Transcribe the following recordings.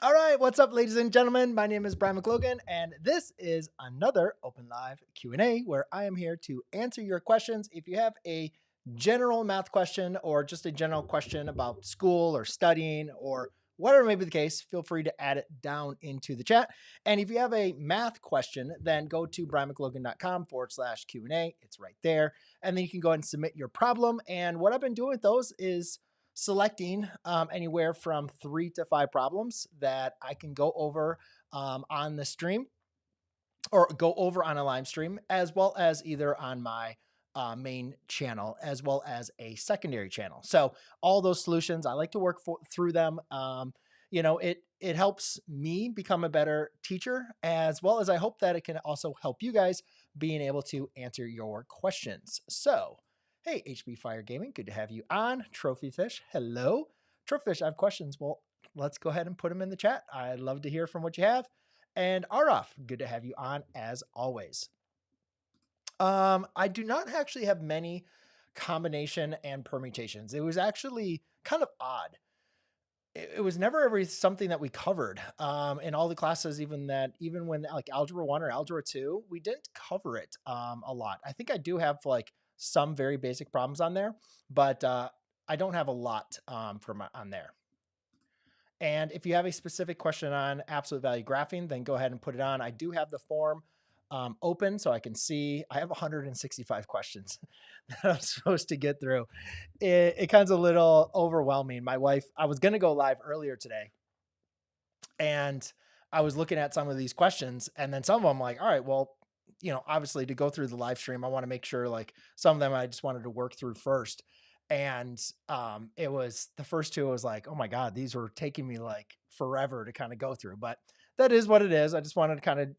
All right, what's up, ladies and gentlemen? My name is Brian McLogan, and this is another Open Live Q&A where I am here to answer your questions. If you have a general math question or just a general question about school or studying or whatever may be the case, feel free to add it down into the chat. And if you have a math question, then go to brianmclogan.com/Q&A. It's right there. And then you can go ahead and submit your problem. And what I've been doing with those is selecting anywhere from 3 to 5 problems that I can go over on the stream or go over on a live stream, as well as either on my main channel, as well as a secondary channel. So all those solutions, I like to work through them. It helps me become a better teacher, as well as I hope that it can also help you guys being able to answer your questions. So hey, HB Fire Gaming, good to have you on. Trophyfish, hello. Trophyfish, I have questions. Well, let's go ahead and put them in the chat. I'd love to hear from what you have. And Araf, good to have you on as always. I do not actually have many combination and permutations. It was actually kind of odd. It was never ever something that we covered in all the classes, even when like algebra 1 or algebra 2, we didn't cover it a lot. I think I do have like some very basic problems on there, but I don't have a lot on there. And if you have a specific question on absolute value graphing, then go ahead and put it on. I do have the form open so I can see. I have 165 questions that I'm supposed to get through. It kind of a little overwhelming. My wife, I was going to go live earlier today, and I was looking at some of these questions, and then some of them like, all right, well, obviously to go through the live stream, I want to make sure like some of them I just wanted to work through first. And it was the first two, I was like, oh my God, these were taking me like forever to kind of go through, but that is what it is. I just wanted to kind of,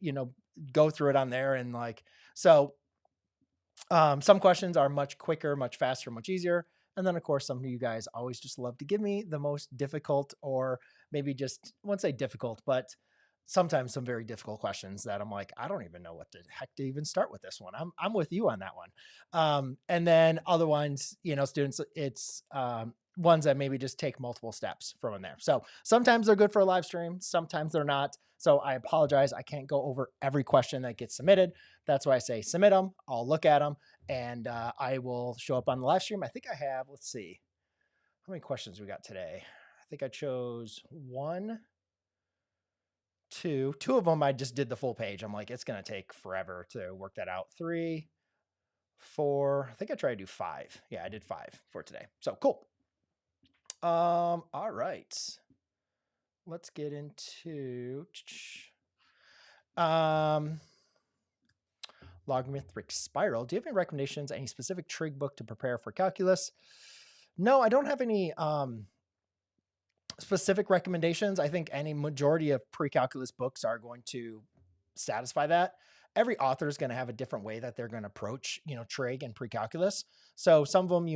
go through it on there. And like, so some questions are much quicker, much faster, much easier. And then of course, some of you guys always just love to give me the most difficult, or maybe just, I won't say difficult, but sometimes some very difficult questions that I'm like, I don't even know what the heck to even start with this one. I'm with you on that one. And then other ones, students, it's ones that maybe just take multiple steps from in there. So sometimes they're good for a live stream, sometimes they're not. So I apologize. I can't go over every question that gets submitted. That's why I say submit them. I'll look at them, and I will show up on the live stream. I think I have, let's see, how many questions we got today? I think I chose 1, 2 of them. I just did the full page. I'm like, it's going to take forever to work that out. 3, 4, I think I tried to do 5. Yeah, I did 5 for today. So cool. All right, let's get into logarithmic spiral. Do you have any recommendations, any specific trig book to prepare for calculus? No, I don't have any specific recommendations. I think any majority of pre-calculus books are going to satisfy that. Every author is going to have a different way that they're going to approach, trig and pre-calculus. So some of them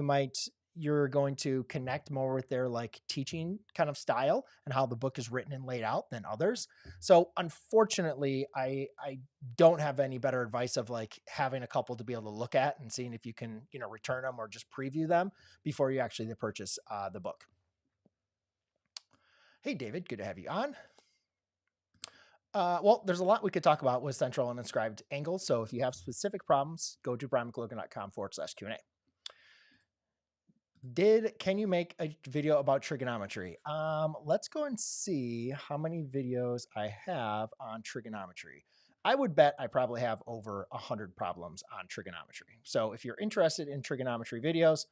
you're going to connect more with their like teaching kind of style and how the book is written and laid out than others. So unfortunately, I don't have any better advice of like having a couple to be able to look at and seeing if you can, return them or just preview them before you actually purchase the book. Hey, David, good to have you on. Well, there's a lot we could talk about with central and inscribed angles. So if you have specific problems, go to brianmclogan.com/Q&A. Can you make a video about trigonometry? Let's go and see how many videos I have on trigonometry. I would bet I probably have over 100 problems on trigonometry. So if you're interested in trigonometry videos,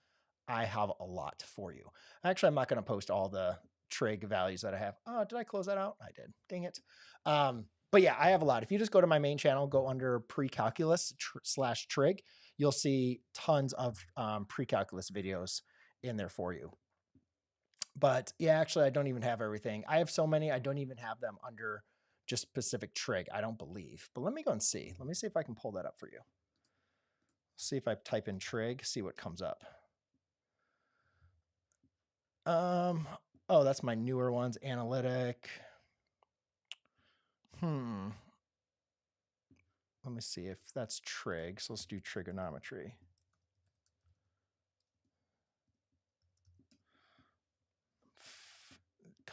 I have a lot for you. Actually, I'm not going to post all the trig values that I have. Oh, did I close that out? I did. Dang it. But yeah, I have a lot. If you just go to my main channel, go under pre-calculus /trig, you'll see tons of pre-calculus videos in there for you. But yeah, actually, I don't even have everything. I have so many, I don't even have them under just specific trig, I don't believe. But let me go and see. Let me see if I can pull that up for you. See if I type in trig, see what comes up. Oh, that's my newer ones, analytic. Let me see if that's trig. So let's do trigonometry.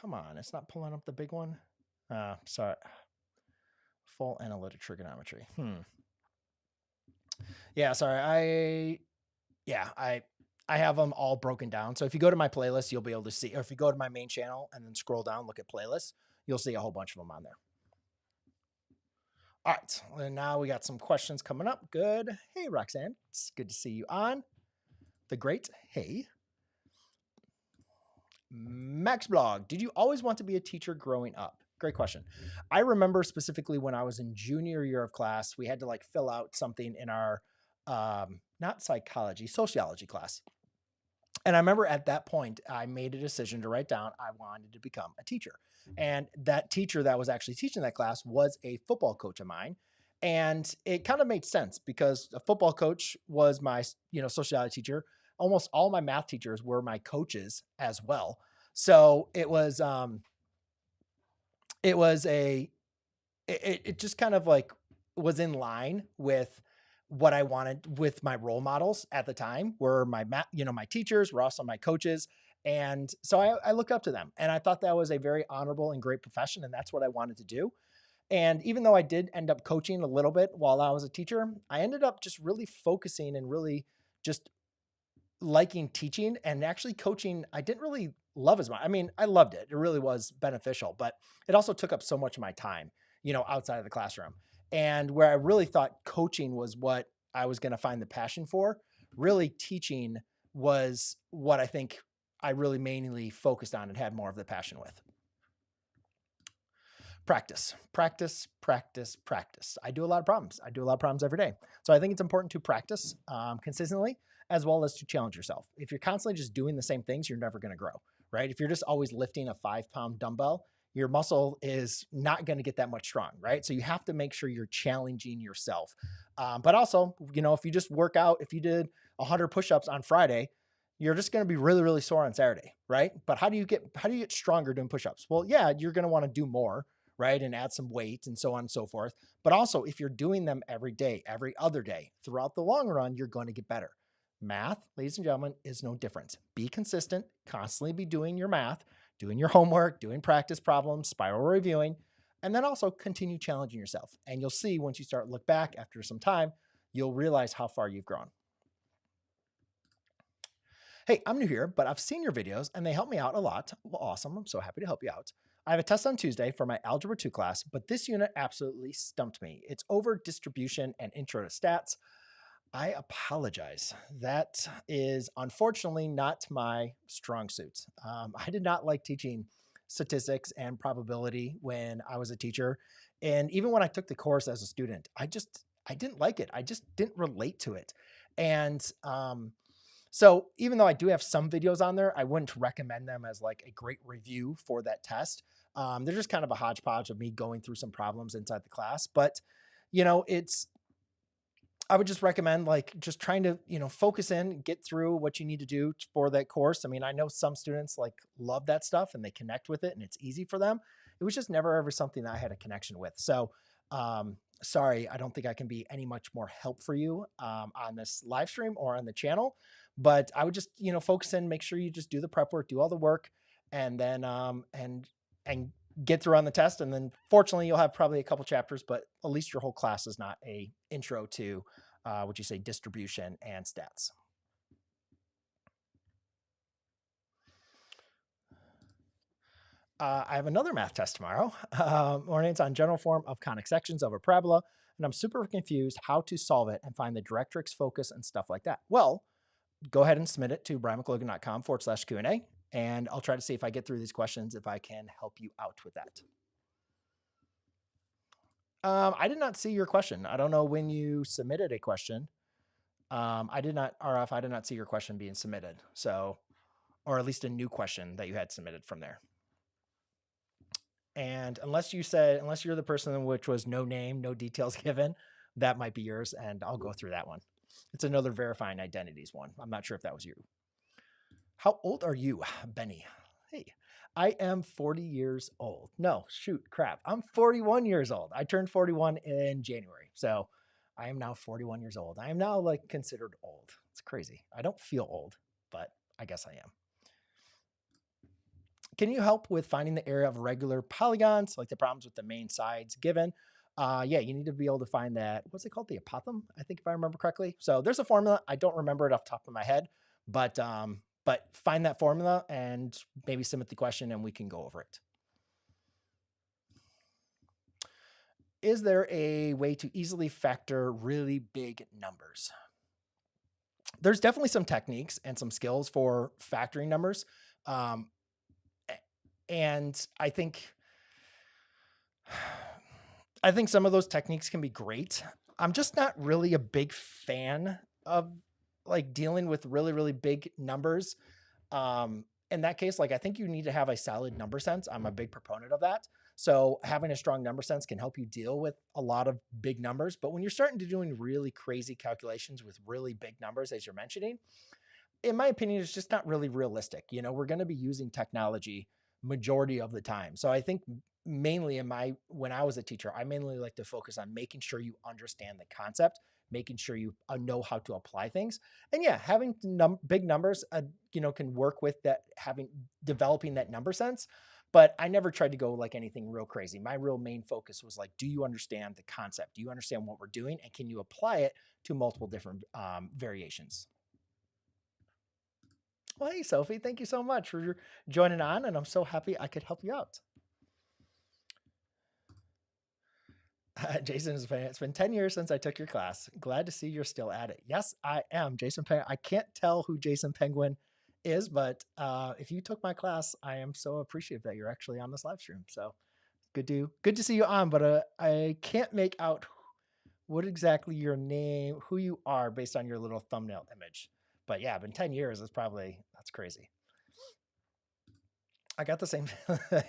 Come on, it's not pulling up the big one. Sorry. Full analytic trigonometry. Yeah, sorry. I have them all broken down. So if you go to my playlist, you'll be able to see, or if you go to my main channel and then scroll down, look at playlists, you'll see a whole bunch of them on there. All right. And now we got some questions coming up. Good. Hey, Roxanne. It's good to see you on. The great. Hey. Max Blog. Did you always want to be a teacher growing up? Great question. I remember specifically when I was in junior year of class, we had to like fill out something in our not psychology, sociology class. And I remember at that point, I made a decision to write down I wanted to become a teacher. And that teacher that was actually teaching that class was a football coach of mine. And it kind of made sense because a football coach was my, sociology teacher. Almost all my math teachers were my coaches as well. So it just kind of like was in line with what I wanted with my role models at the time were my my teachers were also my coaches. And so I looked up to them and I thought that was a very honorable and great profession. And that's what I wanted to do. And even though I did end up coaching a little bit while I was a teacher, I ended up just really focusing and really just liking teaching and actually coaching. I didn't really love as much. I mean, I loved it. It really was beneficial, but it also took up so much of my time, outside of the classroom. And where I really thought coaching was what I was going to find the passion for, really teaching was what I think I really mainly focused on and had more of the passion with. Practice, practice, practice, practice. I do a lot of problems. I do a lot of problems every day. So I think it's important to practice consistently as well as to challenge yourself. If you're constantly just doing the same things, you're never going to grow, right? If you're just always lifting a 5-pound dumbbell, your muscle is not going to get that much strong, right? So you have to make sure you're challenging yourself. But also, if you just work out, if you did 100 push-ups on Friday, you're just going to be really, really sore on Saturday, right? But how do you get stronger doing push-ups? Well, yeah, you're going to want to do more, right? And add some weight and so on and so forth. But also, if you're doing them every day, every other day, throughout the long run, you're going to get better. Math, ladies and gentlemen, is no different. Be consistent, constantly be doing your math, doing your homework, doing practice problems, spiral reviewing, and then also continue challenging yourself. And you'll see once you start look back after some time, you'll realize how far you've grown. Hey, I'm new here, but I've seen your videos and they help me out a lot. Well, awesome. I'm so happy to help you out. I have a test on Tuesday for my Algebra 2 class, but this unit absolutely stumped me. It's over distribution and intro to stats. I apologize. That is unfortunately not my strong suit. I did not like teaching statistics and probability when I was a teacher. And even when I took the course as a student, I didn't like it. I just didn't relate to it. And so even though I do have some videos on there, I wouldn't recommend them as like a great review for that test. They're just kind of a hodgepodge of me going through some problems inside the class. But, I would just recommend like just trying to, focus in, get through what you need to do for that course. I mean, I know some students like love that stuff and they connect with it and it's easy for them. It was just never ever something I had a connection with. So, sorry, I don't think I can be any much more help for you on this live stream or on the channel, but I would just, focus in, make sure you just do the prep work, do all the work, and then, and get through on the test. And then fortunately you'll have probably a couple chapters, but at least your whole class is not a intro to distribution and stats. I have another math test tomorrow. It's on general form of conic sections of a parabola. And I'm super confused how to solve it and find the directrix, focus, and stuff like that. Well, go ahead and submit it to brianmclogan.com/Q&A. And I'll try to see if I get through these questions, if I can help you out with that. I did not see your question. I don't know when you submitted a question. I did not see your question being submitted. So, or at least a new question that you had submitted from there. And unless you're the person which was no name, no details given, that might be yours. And I'll go through that one. It's another verifying identities one. I'm not sure if that was you. How old are you, Benny? Hey, I am 40 years old. No, shoot, crap. I'm 41 years old. I turned 41 in January. So I am now 41 years old. I am now like considered old. It's crazy. I don't feel old, but I guess I am. Can you help with finding the area of regular polygons, like the problems with the main sides given? Yeah, you need to be able to find that. What's it called? The apothem, I think, if I remember correctly. So there's a formula. I don't remember it off the top of my head, but find that formula and maybe submit the question, and we can go over it. Is there a way to easily factor really big numbers? There's definitely some techniques and some skills for factoring numbers. Um, and I think some of those techniques can be great. I'm just not really a big fan of like dealing with really, really big numbers. In that case, like I think you need to have a solid number sense. I'm a big proponent of that. So having a strong number sense can help you deal with a lot of big numbers. But when you're starting to doing really crazy calculations with really big numbers, as you're mentioning, in my opinion, it's just not really realistic. You know, we're going to be using technology majority of the time. So I think mainly when I was a teacher, I mainly like to focus on making sure you understand the concept, making sure you know how to apply things. And yeah, having big numbers, can work with that, developing that number sense. But I never tried to go like anything real crazy. My real main focus was like, do you understand the concept? Do you understand what we're doing? And can you apply it to multiple different variations? Well, hey, Sophie, thank you so much for joining on, and I'm so happy I could help you out. Jason is saying, it's been 10 years since I took your class. Glad to see you're still at it. Yes, I am. Jason Penguin. I can't tell who Jason Penguin is, but if you took my class, I am so appreciative that you're actually on this live stream. So good to see you on, but I can't make out what exactly your name, who you are based on your little thumbnail image. But yeah, been 10 years. That's crazy. I got the same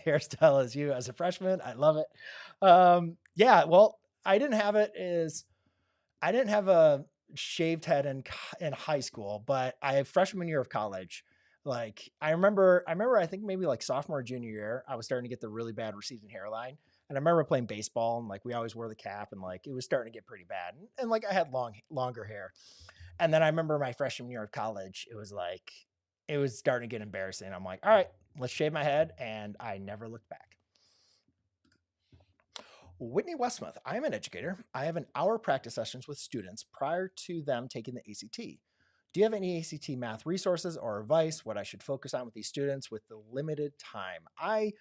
hairstyle as you as a freshman. I love it. Yeah, well, I didn't have a shaved head in high school, but freshman year of college, like I remember, I think maybe like sophomore, junior year, I was starting to get the really bad receding hairline. And I remember playing baseball and like we always wore the cap and like it was starting to get pretty bad. And like I had longer hair. And then I remember my freshman year of college, it was starting to get embarrassing. I'm like, all right, let's shave my head. And I never looked back. Whitney Westmouth, I am an educator. I have an hour practice sessions with students prior to them taking the ACT. Do you have any ACT math resources or advice what I should focus on with these students with the limited time? I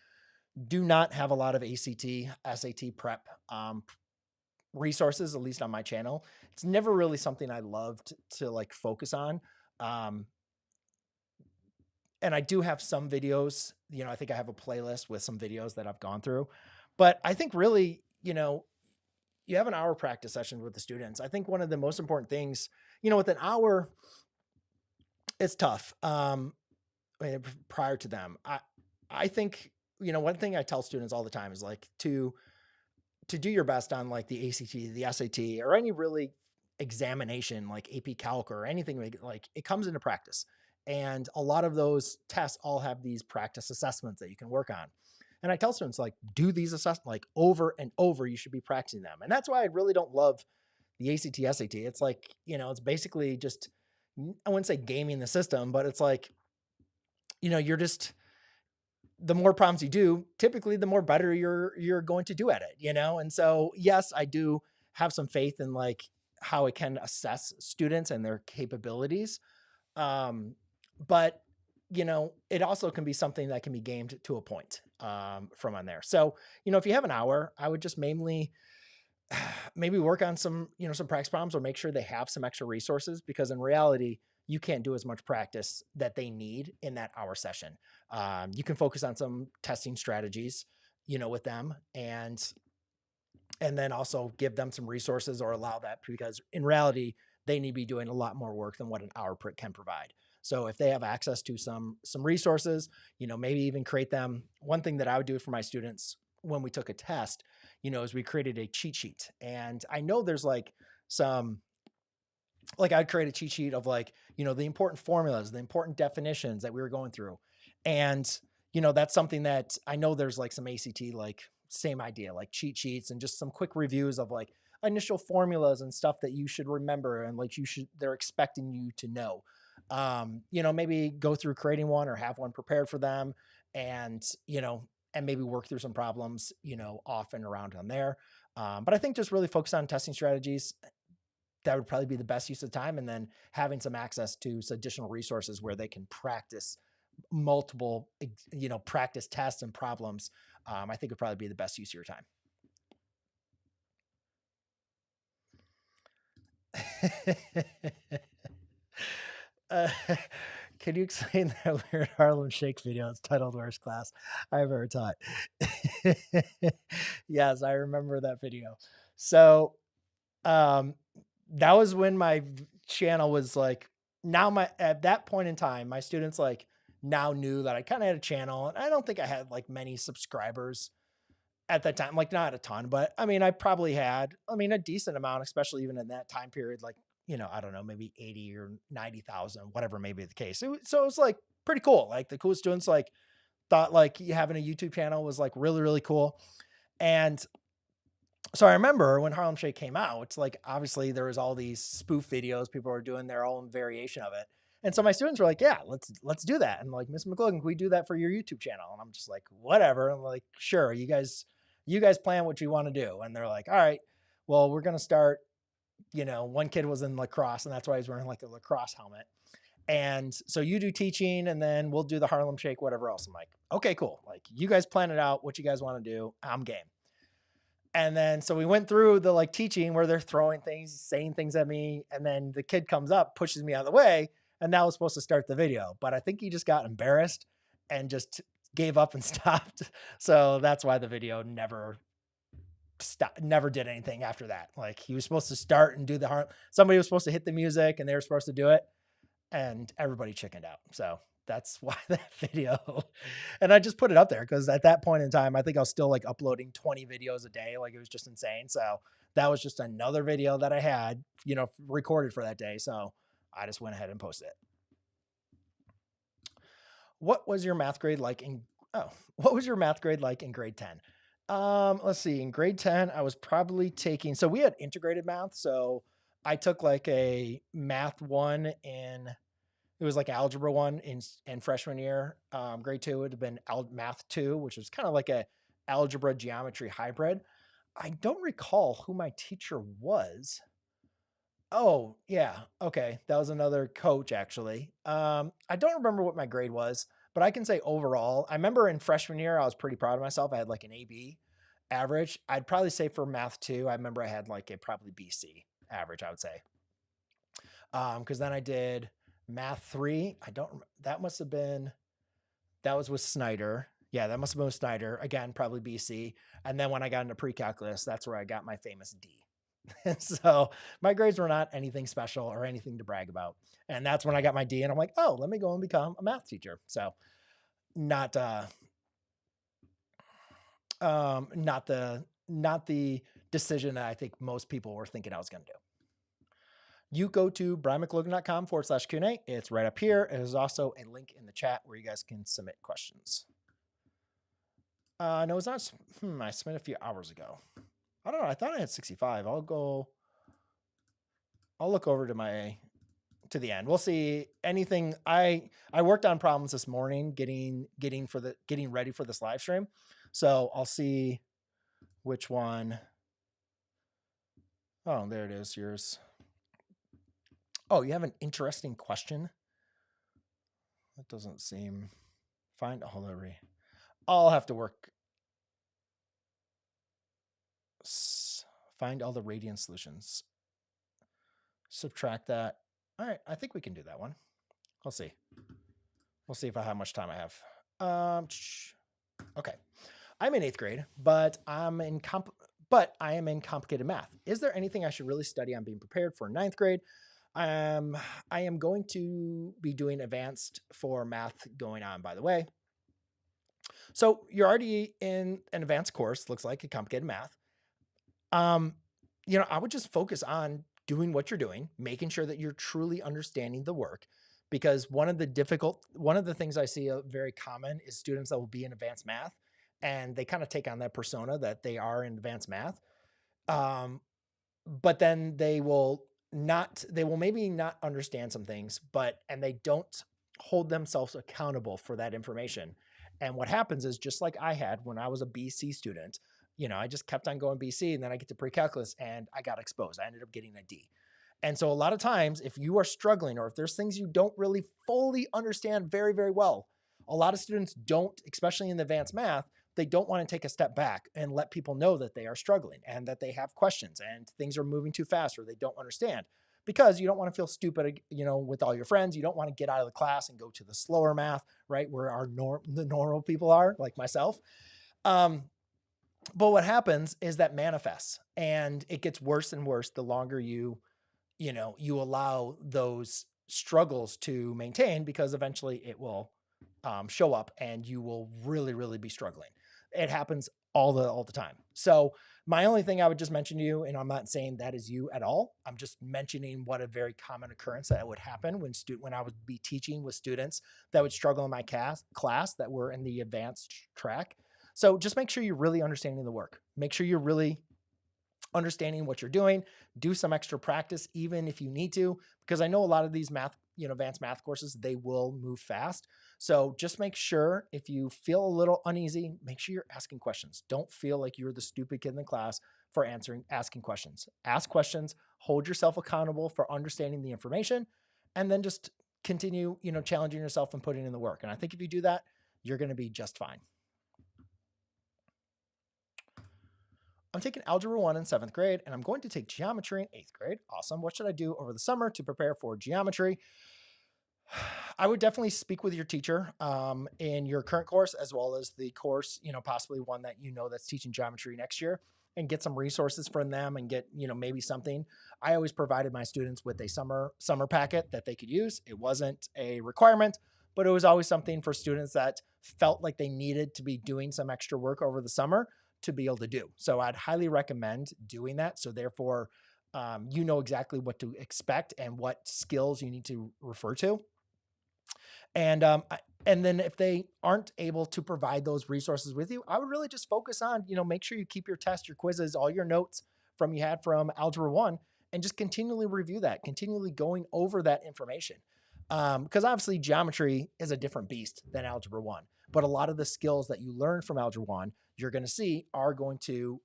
do not have a lot of ACT, SAT prep resources, at least on my channel. It's never really something I loved to like focus on. And I do have some videos, I think I have a playlist with some videos that I've gone through, but I think really, you have an hour practice session with the students. I think one of the most important things, with an hour, it's tough. Prior to them, I think, one thing I tell students all the time is like to do your best on like the ACT, the SAT, or any really examination like AP Calc or anything like it comes into practice. And a lot of those tests all have these practice assessments that you can work on. And I tell students like, do these assessments like over and over, you should be practicing them. And that's why I really don't love the ACT, SAT. It's like, it's basically just, I wouldn't say gaming the system, but it's like, you're just, the more problems you do, typically the more better you're going to do at it, And so, yes, I do have some faith in like how it can assess students and their capabilities. But it also can be something that can be gamed to a point, from on there. So, if you have an hour, I would just maybe work on some practice problems or make sure they have some extra resources, because in reality, you can't do as much practice that they need in that hour session. You can focus on some testing strategies, with them, and then also give them some resources or allow that, because in reality, they need to be doing a lot more work than what an hour can provide. So if they have access to some resources, maybe even create them. One thing that I would do for my students when we took a test, is we created a cheat sheet. And I know there's like I'd create a cheat sheet of like, the important formulas, the important definitions that we were going through. And, that's something that I know there's like some ACT, like same idea, like cheat sheets and just some quick reviews of like initial formulas and stuff that you should remember. And like they're expecting you to know, maybe go through creating one or have one prepared for them and, and maybe work through some problems, off and around on there. But I think just really focus on testing strategies. That would probably be the best use of time. And then having some access to some additional resources where they can practice multiple, practice tests and problems. I think would probably be the best use of your time. uh, can you explain that weird Harlem Shake video? It's titled "Worst Class I've Ever Taught." Yes, I remember that video. So, um, that was when my channel was like, at that point in time, my students like now knew that I kind of had a channel, and I don't think I had like many subscribers at that time, like not a ton, but I mean, I probably had, a decent amount, especially even in that time period, like, I don't know, maybe 80 or 90,000, whatever may be the case. So it was like pretty cool. Like the cool students like thought like having a YouTube channel was like really, really cool. And so I remember when Harlem Shake came out, like obviously there was all these spoof videos, people were doing their own variation of it. And so my students were like, yeah, let's do that. And like, Miss McLogan, can we do that for your YouTube channel? And I'm just like, whatever. I'm like, sure, you guys plan what you want to do. And they're like, all right, well, we're going to start, one kid was in lacrosse, and that's why he's wearing like a lacrosse helmet. And so you do teaching, and then we'll do the Harlem Shake, whatever else. I'm like, okay, cool. Like you guys plan it out, what you guys want to do. I'm game. And then, so we went through the like teaching where they're throwing things, saying things at me. And then the kid comes up, pushes me out of the way. And that was supposed to start the video, but I think he just got embarrassed and just gave up and stopped. So that's why the video never did anything after that. Like he was supposed to start and do somebody was supposed to hit the music and they were supposed to do it, and everybody chickened out. So that's why that video, and I just put it up there because at that point in time, I think I was still like uploading 20 videos a day. Like it was just insane. So that was just another video that I had, recorded for that day. So I just went ahead and posted it. What was your math grade like in grade 10? Let's see. In grade 10, I was probably taking, so we had integrated math. So I took like a math 1 it was like algebra 1 in freshman year. Grade 2 would have been math 2, which was kind of like a algebra geometry hybrid. I don't recall who my teacher was. Oh, yeah. Okay. That was another coach, actually. I don't remember what my grade was, but I can say overall, I remember in freshman year, I was pretty proud of myself. I had like an AB average. I'd probably say for math 2, I remember I had like a probably BC average, I would say. Because then I did math 3. That was with Snyder. Yeah, that must have been with Snyder. Again, probably BC. And then when I got into pre-calculus, that's where I got my famous D. And so my grades were not anything special or anything to brag about. And that's when I got my D, and I'm like, oh, let me go and become a math teacher. So not the decision that I think most people were thinking I was going to do. You go to brianmclogan.com/Q&A. It's right up here. There's also a link in the chat where you guys can submit questions. No, it's not. I submitted a few hours ago. I don't know. I thought I had 65. I'll look over to the end. We'll see anything. I worked on problems this morning, getting ready for this live stream. So I'll see which one. Oh, there it is. Yours. Oh, you have an interesting question. That doesn't seem fine. Hold on. I'll have to work. Find all the radian solutions. Subtract that. All right. I think we can do that one. We'll see. We'll see if I have much time I have. Okay. I'm in 8th grade, but I am in complicated math. Is there anything I should really study on being prepared for 9th grade? I am going to be doing advanced for math going on, by the way. So you're already in an advanced course, looks like a complicated math. I would just focus on doing what you're doing, making sure that you're truly understanding the work, because one of the things I see very common is students that will be in advanced math and they kind of take on that persona that they are in advanced math. But then they will maybe not understand some things, and they don't hold themselves accountable for that information. And what happens is, just like I had when I was a BC student, I just kept on going BC, and then I get to pre-calculus and I got exposed. I ended up getting a D. And so a lot of times, if you are struggling or if there's things you don't really fully understand very, very well, a lot of students don't, especially in the advanced math, they don't want to take a step back and let people know that they are struggling and that they have questions and things are moving too fast or they don't understand, because you don't want to feel stupid, with all your friends. You don't want to get out of the class and go to the slower math, right, where the normal people are, like myself. Um, but what happens is that manifests, and it gets worse and worse the longer you allow those struggles to maintain, because eventually it will show up and you will really, really be struggling. It happens all the time. So my only thing I would just mention to you, and I'm not saying that is you at all, I'm just mentioning what a very common occurrence that would happen when I would be teaching with students that would struggle in my class that were in the advanced track. So just make sure you're really understanding the work. Make sure you're really understanding what you're doing. Do some extra practice, even if you need to, because I know a lot of these advanced math courses, they will move fast. So just make sure, if you feel a little uneasy, make sure you're asking questions. Don't feel like you're the stupid kid in the class for asking questions. Ask questions, hold yourself accountable for understanding the information, and then just continue, challenging yourself and putting in the work. And I think if you do that, you're going to be just fine. I'm taking Algebra 1 in 7th grade, and I'm going to take Geometry in 8th grade. Awesome. What should I do over the summer to prepare for geometry? I would definitely speak with your teacher in your current course, as well as the course, possibly one that that's teaching geometry next year, and get some resources from them and get, maybe something. I always provided my students with a summer packet that they could use. It wasn't a requirement, but it was always something for students that felt like they needed to be doing some extra work over the summer to be able to do. So I'd highly recommend doing that. So therefore, you know exactly what to expect and what skills you need to refer to. And then if they aren't able to provide those resources with you, I would really just focus on, make sure you keep your tests, your quizzes, all your notes you had from Algebra 1, and just continually review that, continually going over that information. Because obviously geometry is a different beast than Algebra 1, but a lot of the skills that you learn from Algebra 1, you're going to see are going to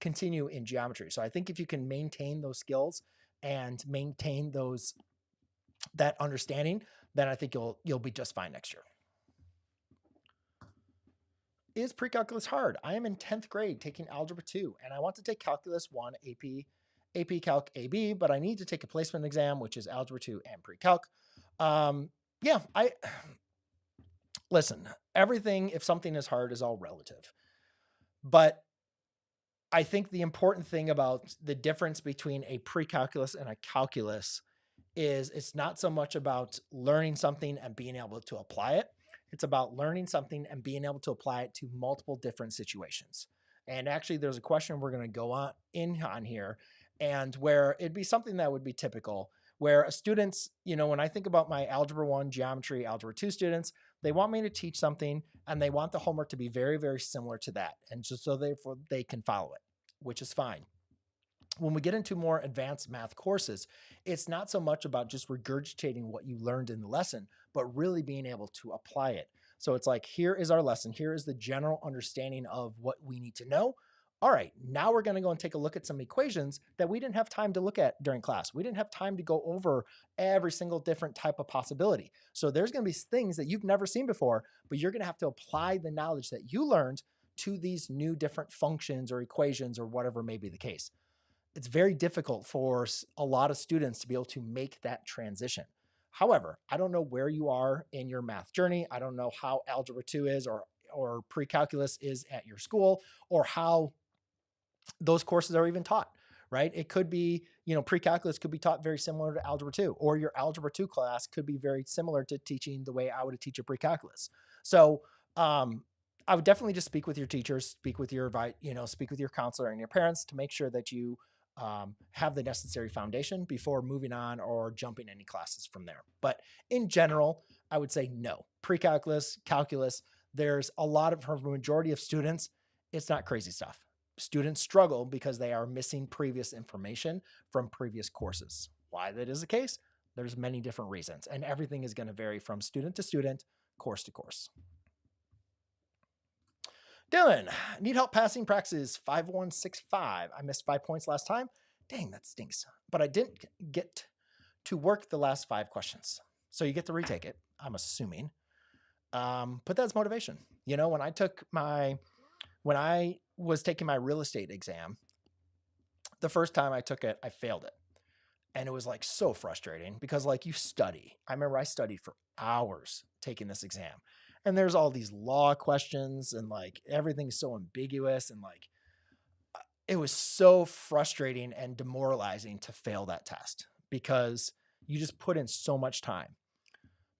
continue in geometry. So I think if you can maintain those skills and maintain that understanding, then I think you'll be just fine next year. Is pre-calculus hard? I am in 10th grade taking Algebra 2, and I want to take Calculus 1 AP Calc AB, but I need to take a placement exam, which is Algebra 2 and pre-calc. Listen, everything, if something is hard, is all relative. But I think the important thing about the difference between a pre-calculus and a calculus is it's not so much about learning something and being able to apply it. It's about learning something and being able to apply it to multiple different situations. And actually, there's a question we're going to go on here, and where it'd be something that would be typical, where a student's, when I think about my Algebra 1 geometry, Algebra 2 students, they want me to teach something and they want the homework to be very, very similar to that. And just so therefore they can follow it, which is fine. When we get into more advanced math courses, it's not so much about just regurgitating what you learned in the lesson, but really being able to apply it. So it's like, here is our lesson. Here is the general understanding of what we need to know. All right, now we're going to go and take a look at some equations that we didn't have time to look at during class. We didn't have time to go over every single different type of possibility. So there's going to be things that you've never seen before, but you're going to have to apply the knowledge that you learned to these new different functions or equations or whatever may be the case. It's very difficult for a lot of students to be able to make that transition. However, I don't know where you are in your math journey. I don't know how Algebra 2 is or pre-calculus is at your school, or how those courses are even taught, right? It could be, pre-calculus could be taught very similar to Algebra 2, or your Algebra 2 class could be very similar to teaching the way I would teach a pre-calculus. So I would definitely just speak with your teachers, speak with your counselor and your parents to make sure that you have the necessary foundation before moving on or jumping any classes from there. But in general, I would say no. Pre-calculus, calculus, there's a lot of, for a majority of students, it's not crazy stuff. Students struggle because they are missing previous information from previous courses. Why that is the case? There's many different reasons, and everything is going to vary from student to student, course to course. Dylan, need help passing practice 5165. I missed 5 points last time. Dang, that stinks. But I didn't get to work the last 5 questions. So you get to retake it, I'm assuming. But that's motivation. You know, when I was taking my real estate exam, the first time I took it, I failed it. And it was like so frustrating because like you study. I remember I studied for hours taking this exam. And there's all these law questions and like everything's so ambiguous and like it was so frustrating and demoralizing to fail that test because you just put in so much time.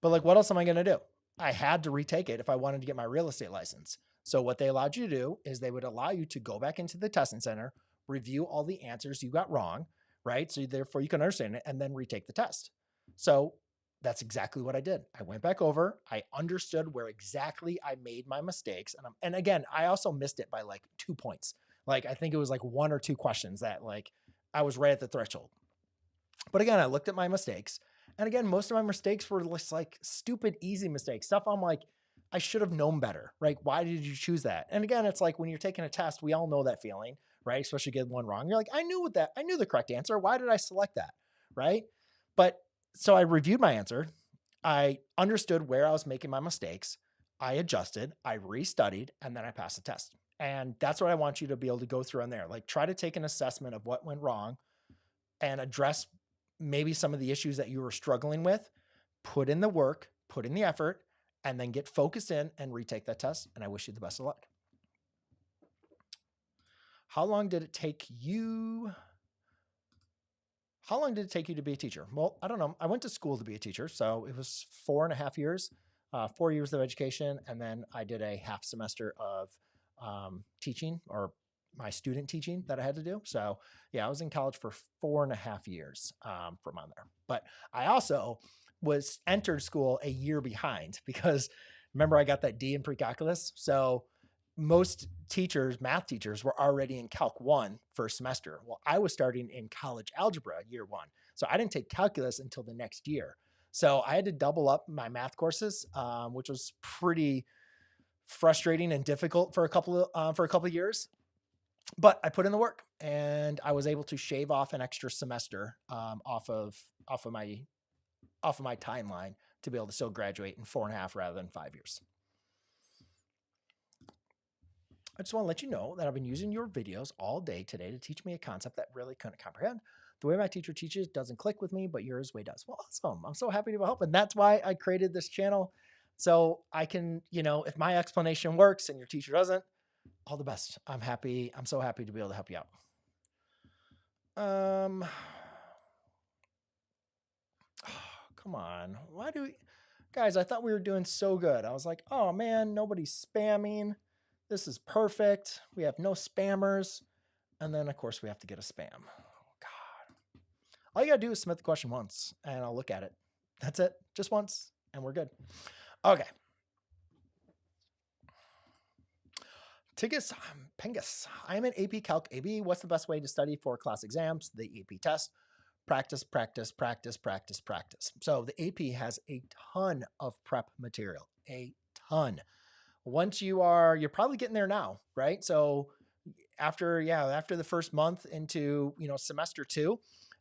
But like, what else am I going to do? I had to retake it if I wanted to get my real estate license. So what they allowed you to do is they would allow you to go back into the testing center, review all the answers you got wrong, right? So therefore you can understand it and then retake the test. So that's exactly what I did. I went back over, I understood where exactly I made my mistakes. And again, I also missed it by like 2 points. Like, I think it was like 1 or 2 questions that like I was right at the threshold. But again, I looked at my mistakes. And again, most of my mistakes were just like stupid, easy mistakes. Stuff I'm like, I should have known better. Right? Why did you choose that? And again, it's like when you're taking a test, we all know that feeling, right? Especially getting one wrong. You're like, I knew the correct answer. Why did I select that? Right? But so I reviewed my answer. I understood where I was making my mistakes. I adjusted, I restudied, and then I passed the test. And that's what I want you to be able to go through on there. Like, try to take an assessment of what went wrong and address maybe some of the issues that you were struggling with, put in the work, put in the effort, and then get focused in and retake that test. And I wish you the best of luck. How long did it take you to be a teacher? Well, I don't know. I went to school to be a teacher. So it was 4.5 years, 4 years of education. And then I did a half semester of teaching, or my student teaching that I had to do. So yeah, I was in college for 4.5 years from on there. But I also entered school a year behind because remember I got that D in pre-calculus. So most teachers, math teachers, were already in Calc 1 first semester. Well, I was starting in college algebra year 1. So I didn't take calculus until the next year. So I had to double up my math courses, which was pretty frustrating and difficult for a couple of years. But I put in the work and I was able to shave off an extra semester off of my timeline to be able to still graduate in 4.5 rather than 5 years. I just want to let you know that I've been using your videos all day today to teach me a concept that really couldn't comprehend. The way my teacher teaches doesn't click with me, but yours way does. Well, awesome. I'm so happy to help. And that's why I created this channel. So I can, if my explanation works and your teacher doesn't, all the best. I'm happy. I'm so happy to be able to help you out. Come on. Guys, I thought we were doing so good. I was like, oh man, nobody's spamming. This is perfect. We have no spammers. And then of course we have to get a spam. Oh, God. All you gotta do is submit the question once and I'll look at it. That's it. Just once and we're good. Okay. Tigus Pengus. I'm an AP Calc AB. What's the best way to study for class exams? The AP test. Practice, practice, practice, practice, practice. So the AP has a ton of prep material, a ton. Once you're probably getting there now, right? So after the first month into, semester 2,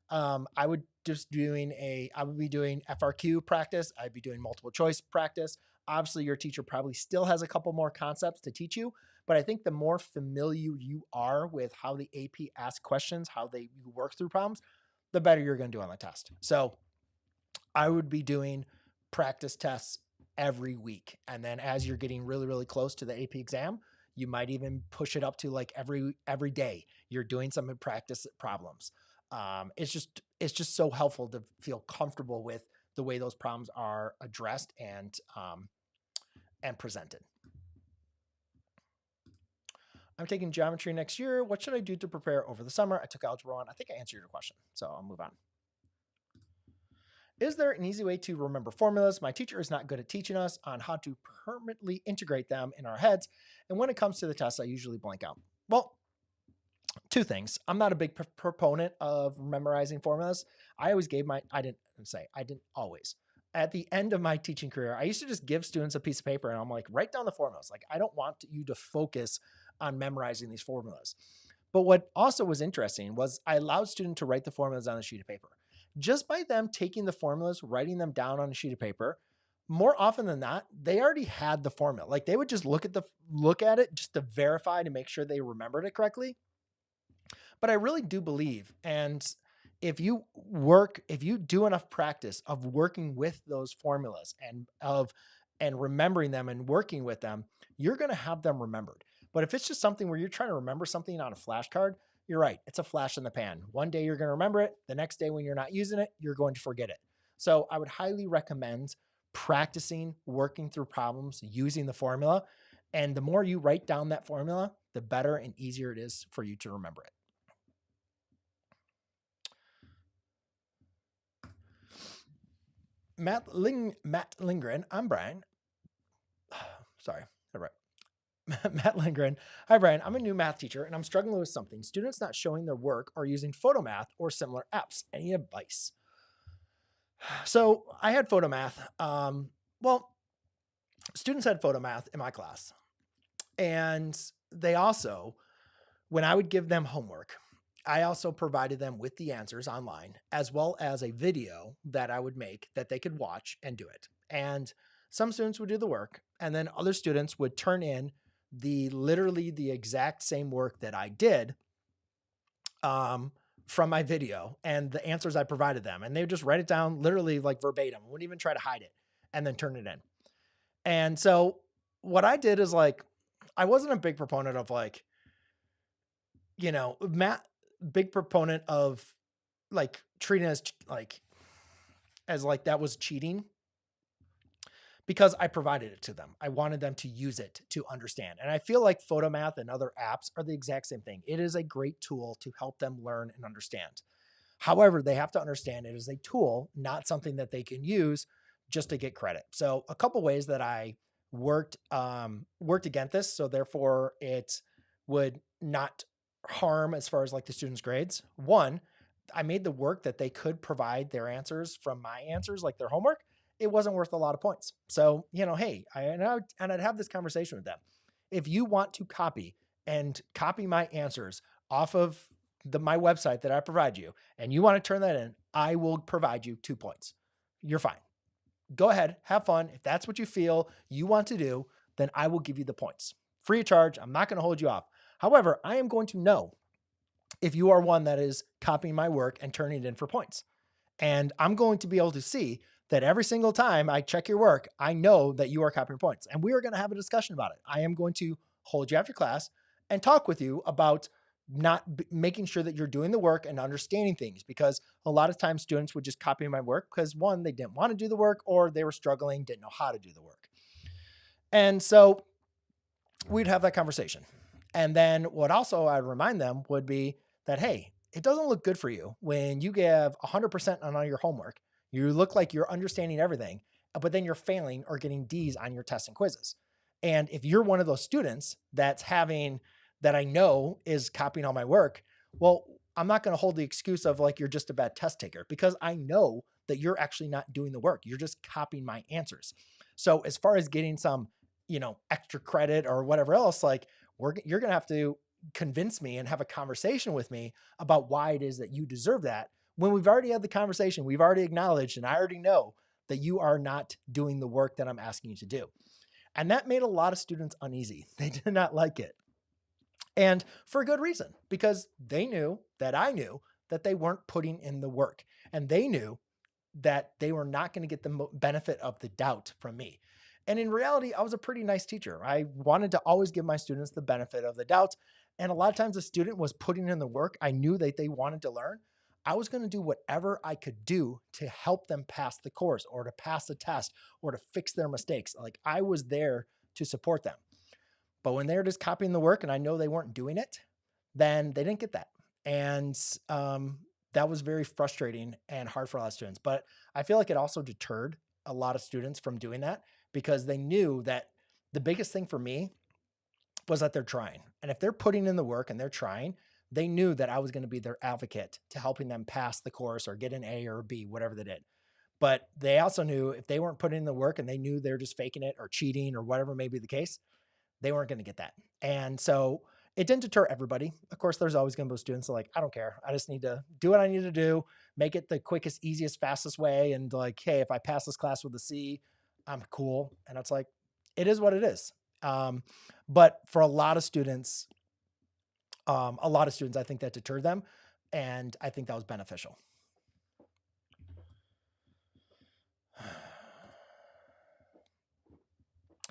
I would be doing FRQ practice. I'd be doing multiple choice practice. Obviously your teacher probably still has a couple more concepts to teach you, but I think the more familiar you are with how the AP asks questions, how you work through problems, the better you're going to do on the test. So I would be doing practice tests every week. And then as you're getting really, really close to the AP exam, you might even push it up to like every day you're doing some practice problems. It's just so helpful to feel comfortable with the way those problems are addressed and presented. I'm taking geometry next year. What should I do to prepare over the summer? I took algebra 1. I think I answered your question, so I'll move on. Is there an easy way to remember formulas? My teacher is not good at teaching us on how to permanently integrate them in our heads. And when it comes to the test, I usually blank out. Well, 2 things. I'm not a big proponent of memorizing formulas. I didn't always. at the end of my teaching career, I used to just give students a piece of paper and I'm like, write down the formulas. Like, I don't want you to focus on memorizing these formulas. But what also was interesting was I allowed students to write the formulas on a sheet of paper. Just by them taking the formulas, writing them down on a sheet of paper, more often than not, they already had the formula. Like they would just look at it just to verify to make sure they remembered it correctly. But I really do believe, and if you do enough practice of working with those formulas and remembering them and working with them, you're going to have them remembered. But if it's just something where you're trying to remember something on a flashcard, you're right. It's a flash in the pan. One day you're going to remember it. The next day when you're not using it, you're going to forget it. So I would highly recommend practicing working through problems using the formula. And the more you write down that formula, the better and easier it is for you to remember it. Matt Lindgren, I'm Brian. Sorry, all right. Matt Lindgren. Hi, Brian. I'm a new math teacher and I'm struggling with something. Students not showing their work or using PhotoMath or similar apps. Any advice? So I had PhotoMath. Well, students had PhotoMath in my class. And they also, when I would give them homework, I also provided them with the answers online, as well as a video that I would make that they could watch and do it. And some students would do the work, and then other students would turn in literally the exact same work that I did from my video and the answers I provided them. And they would just write it down literally like verbatim, wouldn't even try to hide it, and then turn it in. And so what I did is like, I wasn't a big proponent of like, big proponent of like treating as like that was cheating, because I provided it to them. I wanted them to use it to understand. And I feel like PhotoMath and other apps are the exact same thing. It is a great tool to help them learn and understand. However, they have to understand it is a tool, not something that they can use just to get credit. So a couple ways that I worked against this, so therefore it would not harm as far as like the students' grades. One, I made the work that they could provide their answers from my answers, like their homework. It wasn't worth a lot of points. So, hey, I'd have this conversation with them. If you want to copy my answers off of my website that I provide you, and you want to turn that in, I will provide you 2 points. You're fine. Go ahead, have fun. If that's what you feel you want to do, then I will give you the points. Free of charge. I'm not going to hold you off. However, I am going to know if you are one that is copying my work and turning it in for points. And I'm going to be able to see that every single time I check your work, I know that you are copying points. And we are going to have a discussion about it. I am going to hold you after class and talk with you about making sure that you're doing the work and understanding things, because a lot of times students would just copy my work because one, they didn't want to do the work, or they were struggling, didn't know how to do the work. And so we'd have that conversation. And then what also I'd remind them would be that, hey, it doesn't look good for you when you give 100% on all your homework. You look like you're understanding everything, but then you're failing or getting D's on your tests and quizzes. And if you're one of those students that I know is copying all my work, well, I'm not going to hold the excuse of like, you're just a bad test taker, because I know that you're actually not doing the work. You're just copying my answers. So as far as getting some, extra credit or whatever else, like you're going to have to convince me and have a conversation with me about why it is that you deserve that, when we've already had the conversation, we've already acknowledged, and I already know that you are not doing the work that I'm asking you to do. And that made a lot of students uneasy. They did not like it. And for a good reason, because they knew that I knew that they weren't putting in the work, and they knew that they were not going to get the benefit of the doubt from me. And in reality, I was a pretty nice teacher. I wanted to always give my students the benefit of the doubt. And a lot of times the student was putting in the work. I knew that they wanted to learn. I was going to do whatever I could do to help them pass the course or to pass the test or to fix their mistakes. Like, I was there to support them. But when they're just copying the work and I know they weren't doing it, then they didn't get that. And that was very frustrating and hard for a lot of students. But I feel like it also deterred a lot of students from doing that, because they knew that the biggest thing for me was that they're trying. And if they're putting in the work and they're trying, they knew that I was going to be their advocate to helping them pass the course or get an A or a B, whatever they did. But they also knew if they weren't putting in the work and they knew they're just faking it or cheating or whatever may be the case, they weren't going to get that. And so it didn't deter everybody. Of course, there's always going to be students that are like, I don't care. I just need to do what I need to do, make it the quickest, easiest, fastest way. And like, hey, if I pass this class with a C, I'm cool. And it's like, it is what it is. But for a lot of students, I think that deterred them. And I think that was beneficial.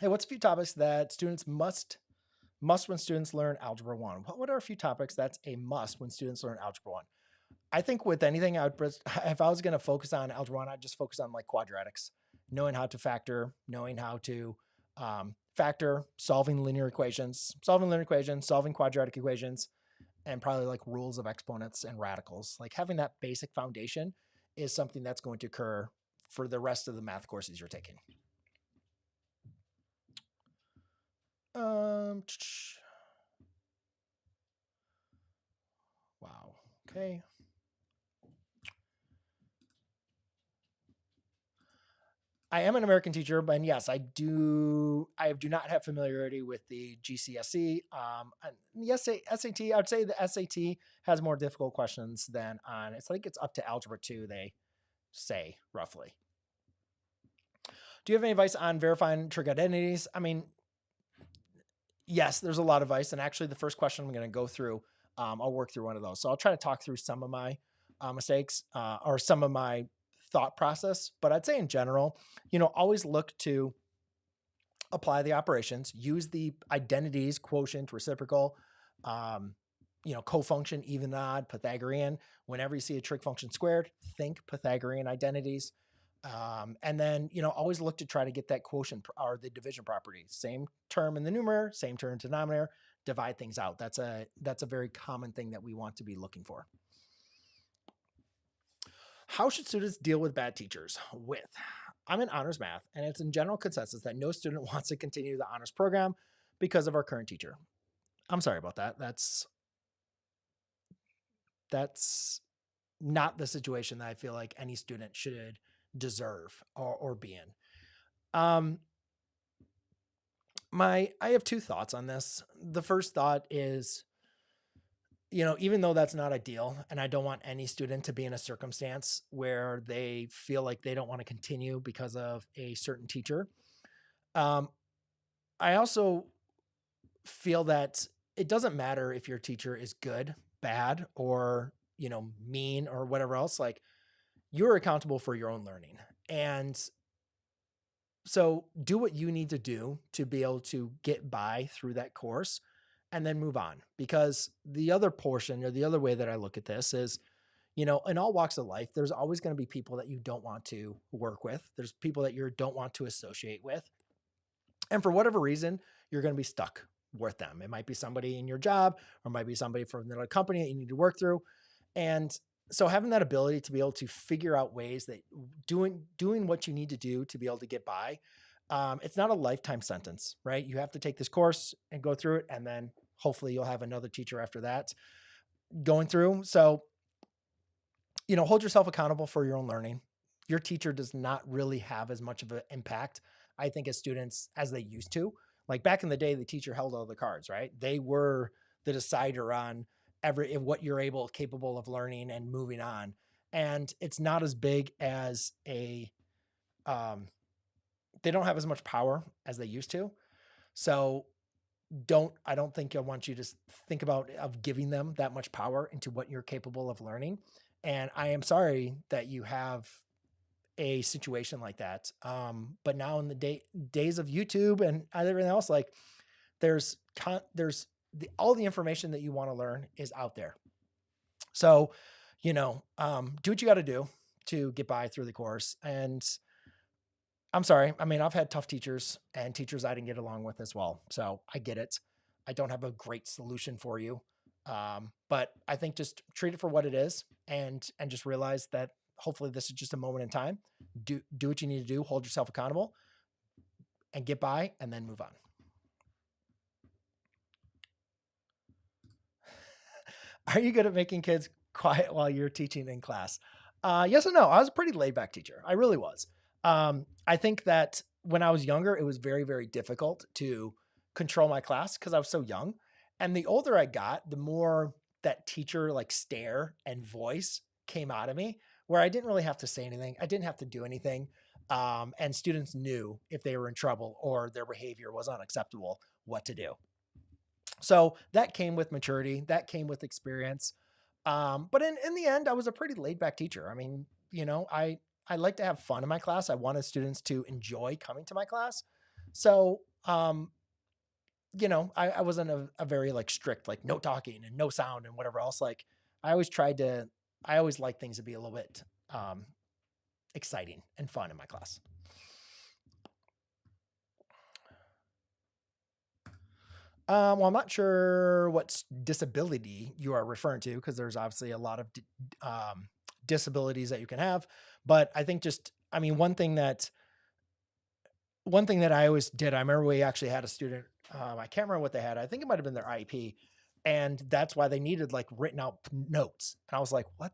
Hey, what's a few topics that students must when students learn Algebra 1? What are a few topics that's a must when students learn Algebra 1? I think with anything, if I was going to focus on Algebra 1, I'd just focus on like quadratics, knowing how to factor, knowing how to factor, solving quadratic equations, and probably like rules of exponents and radicals. Like having that basic foundation is something that's going to occur for the rest of the math courses you're taking. Wow. Okay. I am an American teacher, but yes, I do not have familiarity with the GCSE. The SAT, I would say the SAT has more difficult questions than on. It's like it's up to Algebra 2, they say roughly. Do you have any advice on verifying trig identities? I mean, yes, there's a lot of advice. And actually, the first question I'm going to go through, I'll work through one of those. So I'll try to talk through some of my mistakes or some of my thought process. But I'd say in general, always look to apply the operations, use the identities, quotient, reciprocal, cofunction, even, odd, Pythagorean. Whenever you see a trig function squared, think Pythagorean identities. And then, always look to try to get that quotient or the division property. Same term in the numerator, same term in the denominator, divide things out. That's a very common thing that we want to be looking for. How should students deal with bad teachers? I'm in honors math, and it's in general consensus that no student wants to continue the honors program because of our current teacher. I'm sorry about that. That's not the situation that I feel like any student should deserve or be in. I have two thoughts on this. The first thought is, even though that's not ideal, and I don't want any student to be in a circumstance where they feel like they don't want to continue because of a certain teacher. I also feel that it doesn't matter if your teacher is good, bad, or, mean or whatever else. Like, you're accountable for your own learning. And so do what you need to do to be able to get by through that course and then move on. Because the other portion, or the other way that I look at this is, in all walks of life, there's always going to be people that you don't want to work with. There's people that you don't want to associate with. And for whatever reason, you're going to be stuck with them. It might be somebody in your job, or it might be somebody from another company that you need to work through. And so having that ability to be able to figure out ways that doing what you need to do to be able to get by, it's not a lifetime sentence, right? You have to take this course and go through it, and then hopefully you'll have another teacher after that going through. So, hold yourself accountable for your own learning. Your teacher does not really have as much of an impact, I think, as students as they used to. Like back in the day, the teacher held all the cards, right? They were the decider on what you're capable of learning and moving on. And it's not as big as they don't have as much power as they used to. So I don't think I want you to think about of giving them that much power into what you're capable of learning. And I am sorry that you have a situation like that. But now in the days of YouTube and everything else, like there's all the information that you want to learn is out there. So, do what you got to do to get by through the course. And I'm sorry. I mean, I've had tough teachers and teachers I didn't get along with as well. So I get it. I don't have a great solution for you. But I think just treat it for what it is and just realize that hopefully this is just a moment in time. Do what you need to do, hold yourself accountable, and get by, and then move on. Are you good at making kids quiet while you're teaching in class? Yes and no. I was a pretty laid back teacher. I really was. I think that when I was younger, it was very, very difficult to control my class because I was so young. And the older I got, the more that teacher like stare and voice came out of me, where I didn't really have to say anything. I didn't have to do anything. And students knew if they were in trouble or their behavior was unacceptable, what to do. So that came with maturity, that came with experience. But in the end, I was a pretty laid back teacher. I mean, I like to have fun in my class. I wanted students to enjoy coming to my class. So, I wasn't a very like strict, like no talking and no sound and whatever else. Like I always tried to, I always like things to be a little bit exciting and fun in my class. Well, I'm not sure what disability you are referring to because there's obviously a lot of disabilities that you can have. But I think I mean, one thing that I always did, I remember we actually had a student. I can't remember what they had. I think it might have been their IEP, and that's why they needed like written out notes. And I was like, what?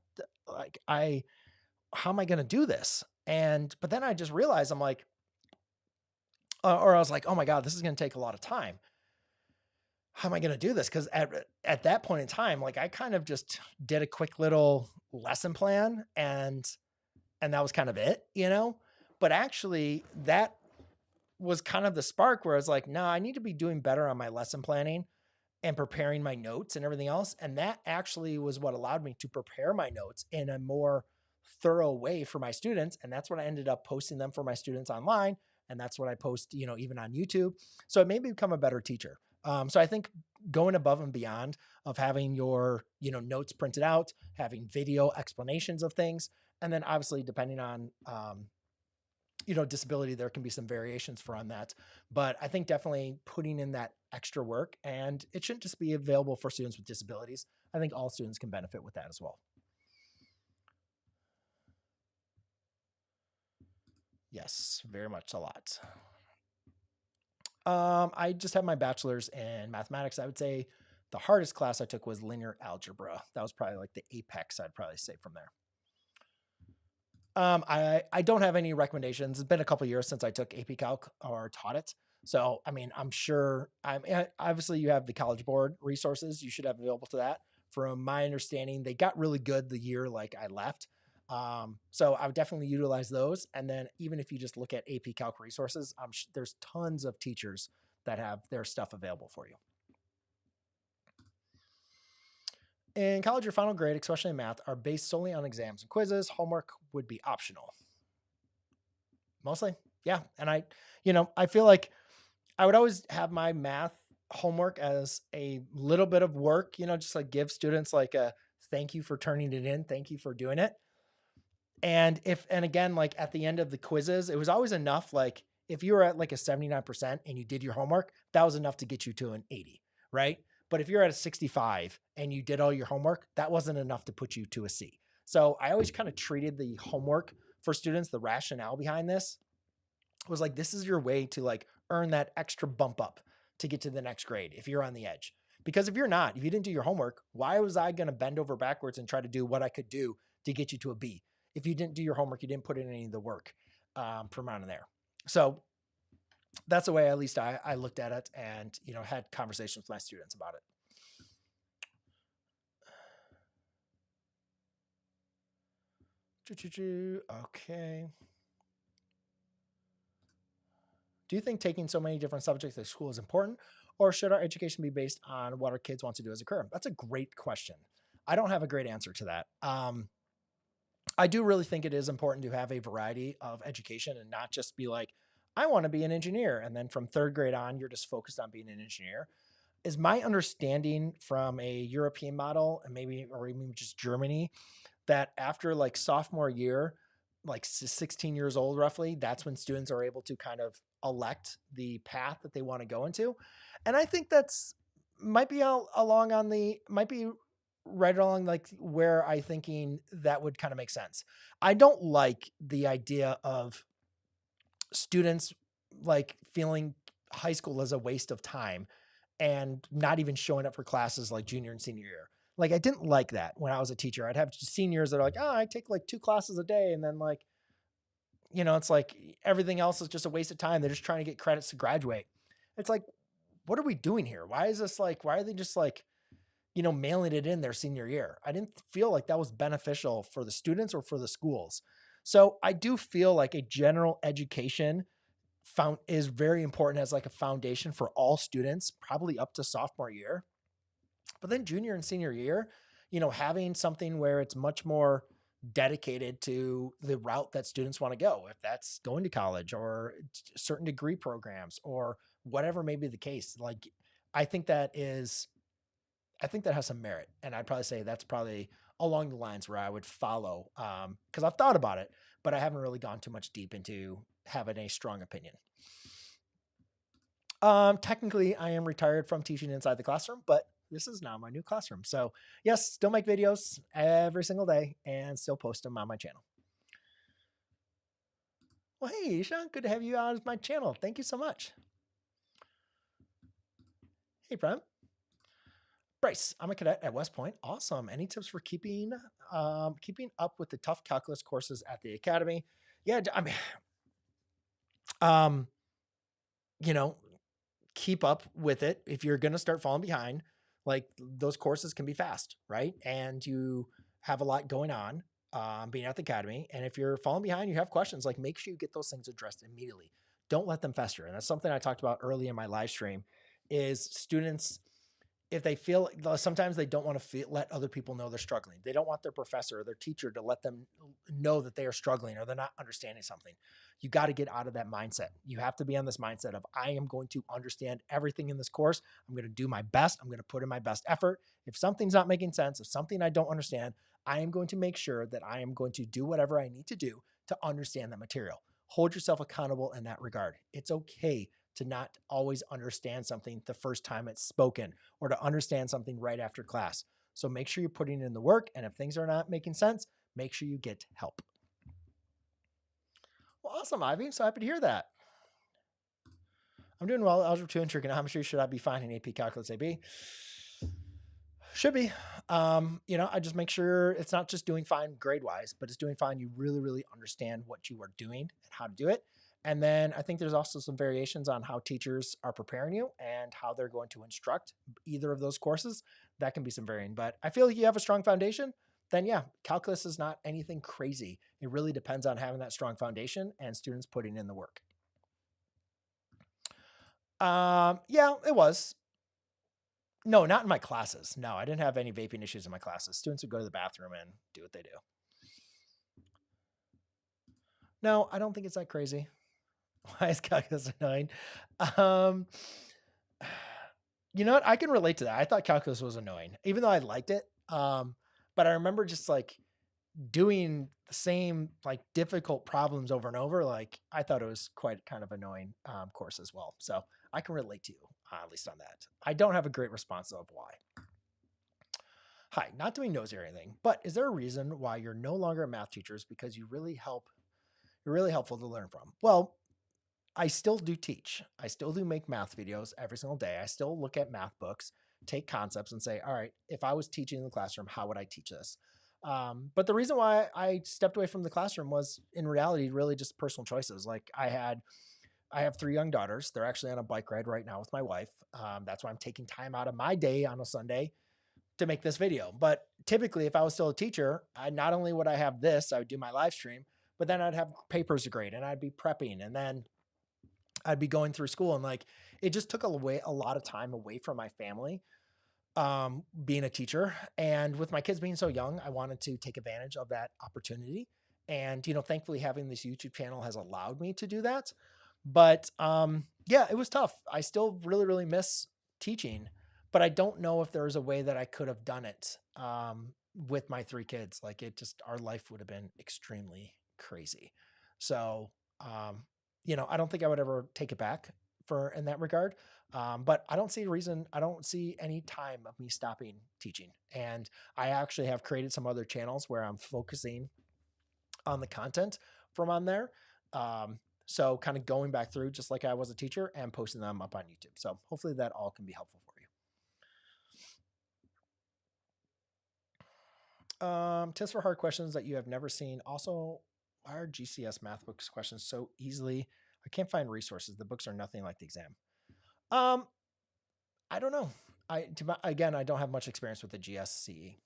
How am I going to do this? But then I just realized I'm like, or I was like, oh my God, this is going to take a lot of time. How am I going to do this? Because at that point in time, like I kind of just did a quick little lesson plan, and that was kind of it. But actually, that was kind of the spark where I was like, no, I need to be doing better on my lesson planning and preparing my notes and everything else. And that actually was what allowed me to prepare my notes in a more thorough way for my students. And that's what I ended up posting them for my students online. And that's what I post, even on YouTube. So it made me become a better teacher. So I think going above and beyond of having your, notes printed out, having video explanations of things, and then obviously depending on, disability, there can be some variations for on that. But I think definitely putting in that extra work, and it shouldn't just be available for students with disabilities. I think all students can benefit with that as well. Yes, very much a lot. I just have my bachelor's in mathematics. I would say the hardest class I took was linear algebra. That was probably like the apex, I'd probably say from there. I don't have any recommendations. It's been a couple years since I took AP Calc or taught it. So, I mean, I'm sure obviously you have the College Board resources you should have available to that. From my understanding, they got really good the year like I left. So I would definitely utilize those. And then even if you just look at AP Calc resources, there's tons of teachers that have their stuff available for you. In college, your final grade, especially in math, are based solely on exams and quizzes. Homework would be optional. Mostly, yeah. And I feel like I would always have my math homework as a little bit of work, just like give students like a thank you for turning it in, thank you for doing it. And again, like at the end of the quizzes, it was always enough. Like if you were at like a 79% and you did your homework, that was enough to get you to an 80, right? But if you're at a 65 and you did all your homework, that wasn't enough to put you to a C. So I always kind of treated the homework for students, the rationale behind this was like, this is your way to like earn that extra bump up to get to the next grade if you're on the edge. Because if you didn't do your homework, why was I going to bend over backwards and try to do what I could do to get you to a B? If you didn't do your homework, you didn't put in any of the work from out of there. So that's the way at least I looked at it and, had conversations with my students about it. Okay. Do you think taking so many different subjects at school is important, or should our education be based on what our kids want to do as a career? That's a great question. I don't have a great answer to that. I do really think it is important to have a variety of education and not just be like, I want to be an engineer. And then from third grade on, you're just focused on being an engineer. Is my understanding from a European model and or even just Germany, that after like sophomore year, like 16 years old roughly, that's when students are able to kind of elect the path that they want to go into. And I think that's might be might be right along like where I thinking that would kind of make sense. I don't like the idea of students like feeling high school as a waste of time and not even showing up for classes like junior and senior year. Like, I didn't like that when I was a teacher. I'd have seniors that are like, oh, I take like 2 classes a day. And then like, it's like everything else is just a waste of time. They're just trying to get credits to graduate. It's like, what are we doing here? Why is this like, why are they just like, mailing it in their senior year? I didn't feel like that was beneficial for the students or for the schools. So I do feel like a general education is very important as like a foundation for all students, probably up to sophomore year. But then junior and senior year, having something where it's much more dedicated to the route that students want to go, if that's going to college or certain degree programs or whatever may be the case. Like, I think that is, I think that has some merit. And I'd probably say that's probably along the lines where I would follow, because I've thought about it, but I haven't really gone too much deep into having a strong opinion. Technically, I am retired from teaching inside the classroom, but this is now my new classroom. So yes, still make videos every single day and still post them on my channel. Well, hey, Sean, good to have you on my channel. Thank you so much. Hey, Prem. Bryce, I'm a cadet at West Point. Awesome. Any tips for keeping up with the tough calculus courses at the academy? Yeah, I mean, keep up with it. If you're going to start falling behind, like, those courses can be fast, right? And you have a lot going on, being at the academy. And if you're falling behind, you have questions, like, make sure you get those things addressed immediately. Don't let them fester. And that's something I talked about early in my live stream is students, if they feel, sometimes they don't want to let other people know they're struggling. They don't want their professor or their teacher to let them know that they are struggling or they're not understanding something. You got to get out of that mindset. You have to be on this mindset of, I am going to understand everything in this course. I'm going to do my best. I'm going to put in my best effort. If something's not making sense, if something I don't understand, I am going to make sure that I am going to do whatever I need to do to understand that material. Hold yourself accountable in that regard. It's okay to not always understand something the first time it's spoken or to understand something right after class. So make sure you're putting in the work. And if things are not making sense, make sure you get help. Well, awesome, Ivy. So happy to hear that. I'm doing well. Algebra 2 and trigonometry. Should I be fine in AP Calculus AB? Should be. I just make sure it's not just doing fine grade-wise, but it's doing fine. You really, really understand what you are doing and how to do it. And then I think there's also some variations on how teachers are preparing you and how they're going to instruct either of those courses. That can be some varying, but I feel like you have a strong foundation, then yeah, calculus is not anything crazy. It really depends on having that strong foundation and students putting in the work. Yeah, it was. No, not in my classes. No, I didn't have any vaping issues in my classes. Students would go to the bathroom and do what they do. No, I don't think it's that crazy. Why is calculus annoying? You know what? I can relate to that. I thought calculus was annoying, even though I liked it. But I remember just like doing the same like difficult problems over and over. Like, I thought it was quite kind of annoying course as well. So I can relate to you, at least on that. I don't have a great response of why. Hi, not doing nosy or anything, but is there a reason why you're no longer math teachers? Because you're really helpful to learn from. Well, I still do teach. I still do make math videos every single day. I still look at math books, take concepts and say, all right, if I was teaching in the classroom, how would I teach this? But the reason why I stepped away from the classroom was in reality, really just personal choices. Like, I have 3 young daughters. They're actually on a bike ride right now with my wife. That's why I'm taking time out of my day on a Sunday to make this video. But typically, if I was still a teacher, not only would I have this, I would do my live stream, but then I'd have papers to grade and I'd be prepping and then I'd be going through school, and like, it just took a lot of time away from my family, being a teacher. And with my kids being so young, I wanted to take advantage of that opportunity. And, thankfully having this YouTube channel has allowed me to do that. But, yeah, it was tough. I still really, really miss teaching, but I don't know if there was a way that I could have done it, with my 3 kids. Like, our life would have been extremely crazy. So, I don't think I would ever take it back in that regard. But I don't see a reason. I don't see any time of me stopping teaching. And I actually have created some other channels where I'm focusing on the content from on there. So kind of going back through just like I was a teacher and posting them up on YouTube. So hopefully that all can be helpful for you. Tips for hard questions that you have never seen. Also, why are GCS math books questions so easily? I can't find resources. The books are nothing like the exam. Um, I don't know. Again, I don't have much experience with the GSCE.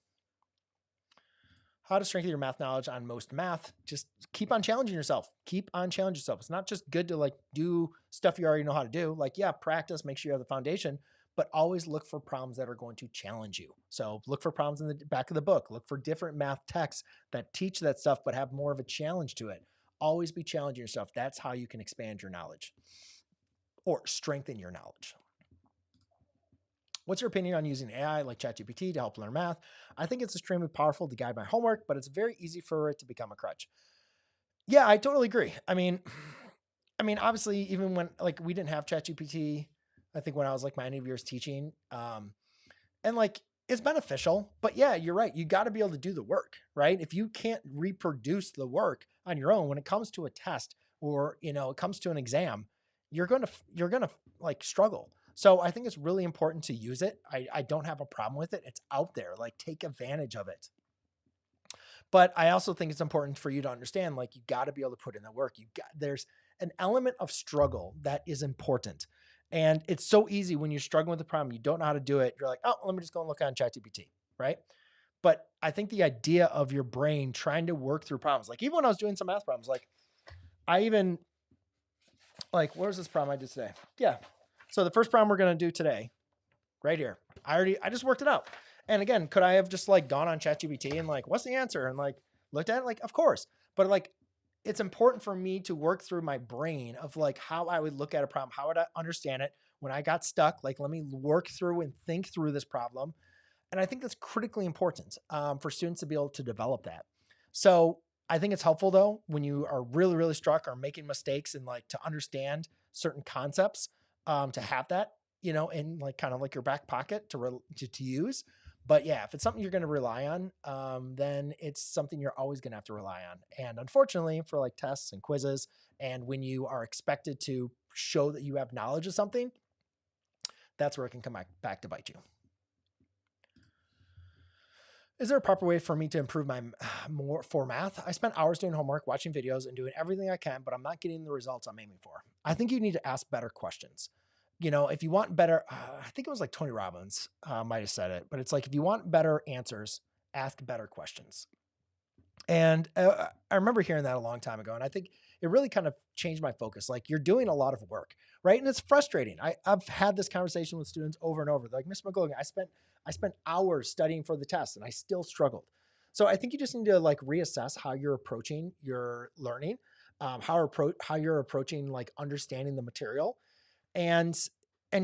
How to strengthen your math knowledge on most math. Just keep on challenging yourself. Keep on challenging yourself. It's not just good to like do stuff you already know how to do. Like, yeah, practice, make sure you have the foundation, but always look for problems that are going to challenge you. So look for problems in the back of the book. Look for different math texts that teach that stuff, but have more of a challenge to it. Always be challenging yourself. That's how you can expand your knowledge or strengthen your knowledge. What's your opinion on using AI like ChatGPT to help learn math? I think it's extremely powerful to guide my homework, but it's very easy for it to become a crutch. Yeah, I totally agree. Obviously, even when like we didn't have ChatGPT, I think when I was like my end of years teaching, and like it's beneficial, but yeah, you're right. You got to be able to do the work, right? If you can't reproduce the work on your own when it comes to a test or it comes to an exam, you're gonna like struggle. So I think it's really important to use it. I don't have a problem with it. It's out there. Like take advantage of it. But I also think it's important for you to understand, like you got to be able to put in the work. There's an element of struggle that is important. And it's so easy when you're struggling with the problem, you don't know how to do it. You're like, oh, let me just go and look on ChatGPT, right? But I think the idea of your brain trying to work through problems, like even when I was doing some math problems, like I even like, where's this problem I did today? Yeah. So the first problem we're going to do today, right here, I just worked it out. And again, could I have just like gone on ChatGPT and like, what's the answer? And like looked at it, like, of course. But like, it's important for me to work through my brain of like how I would look at a problem, how would I understand it when I got stuck? Like, let me work through and think through this problem. And I think that's critically important for students to be able to develop that. So I think it's helpful though, when you are really, really struck or making mistakes and like to understand certain concepts, to have that, in like kind of like your back pocket to use. But yeah, if it's something you're going to rely on, then it's something you're always going to have to rely on. And unfortunately, for like tests and quizzes, and when you are expected to show that you have knowledge of something, that's where it can come back to bite you. Is there a proper way for me to improve my more for math? I spent hours doing homework, watching videos, and doing everything I can, but I'm not getting the results I'm aiming for. I think you need to ask better questions. If you want better, I think it was like Tony Robbins might have said it, but it's like if you want better answers, ask better questions. And I remember hearing that a long time ago, and I think it really kind of changed my focus. Like you're doing a lot of work, right? And it's frustrating. I've had this conversation with students over and over. They're like, Miss McLogan, I spent hours studying for the test, and I still struggled. So I think you just need to like reassess how you're approaching your learning, how you're approaching like understanding the material, and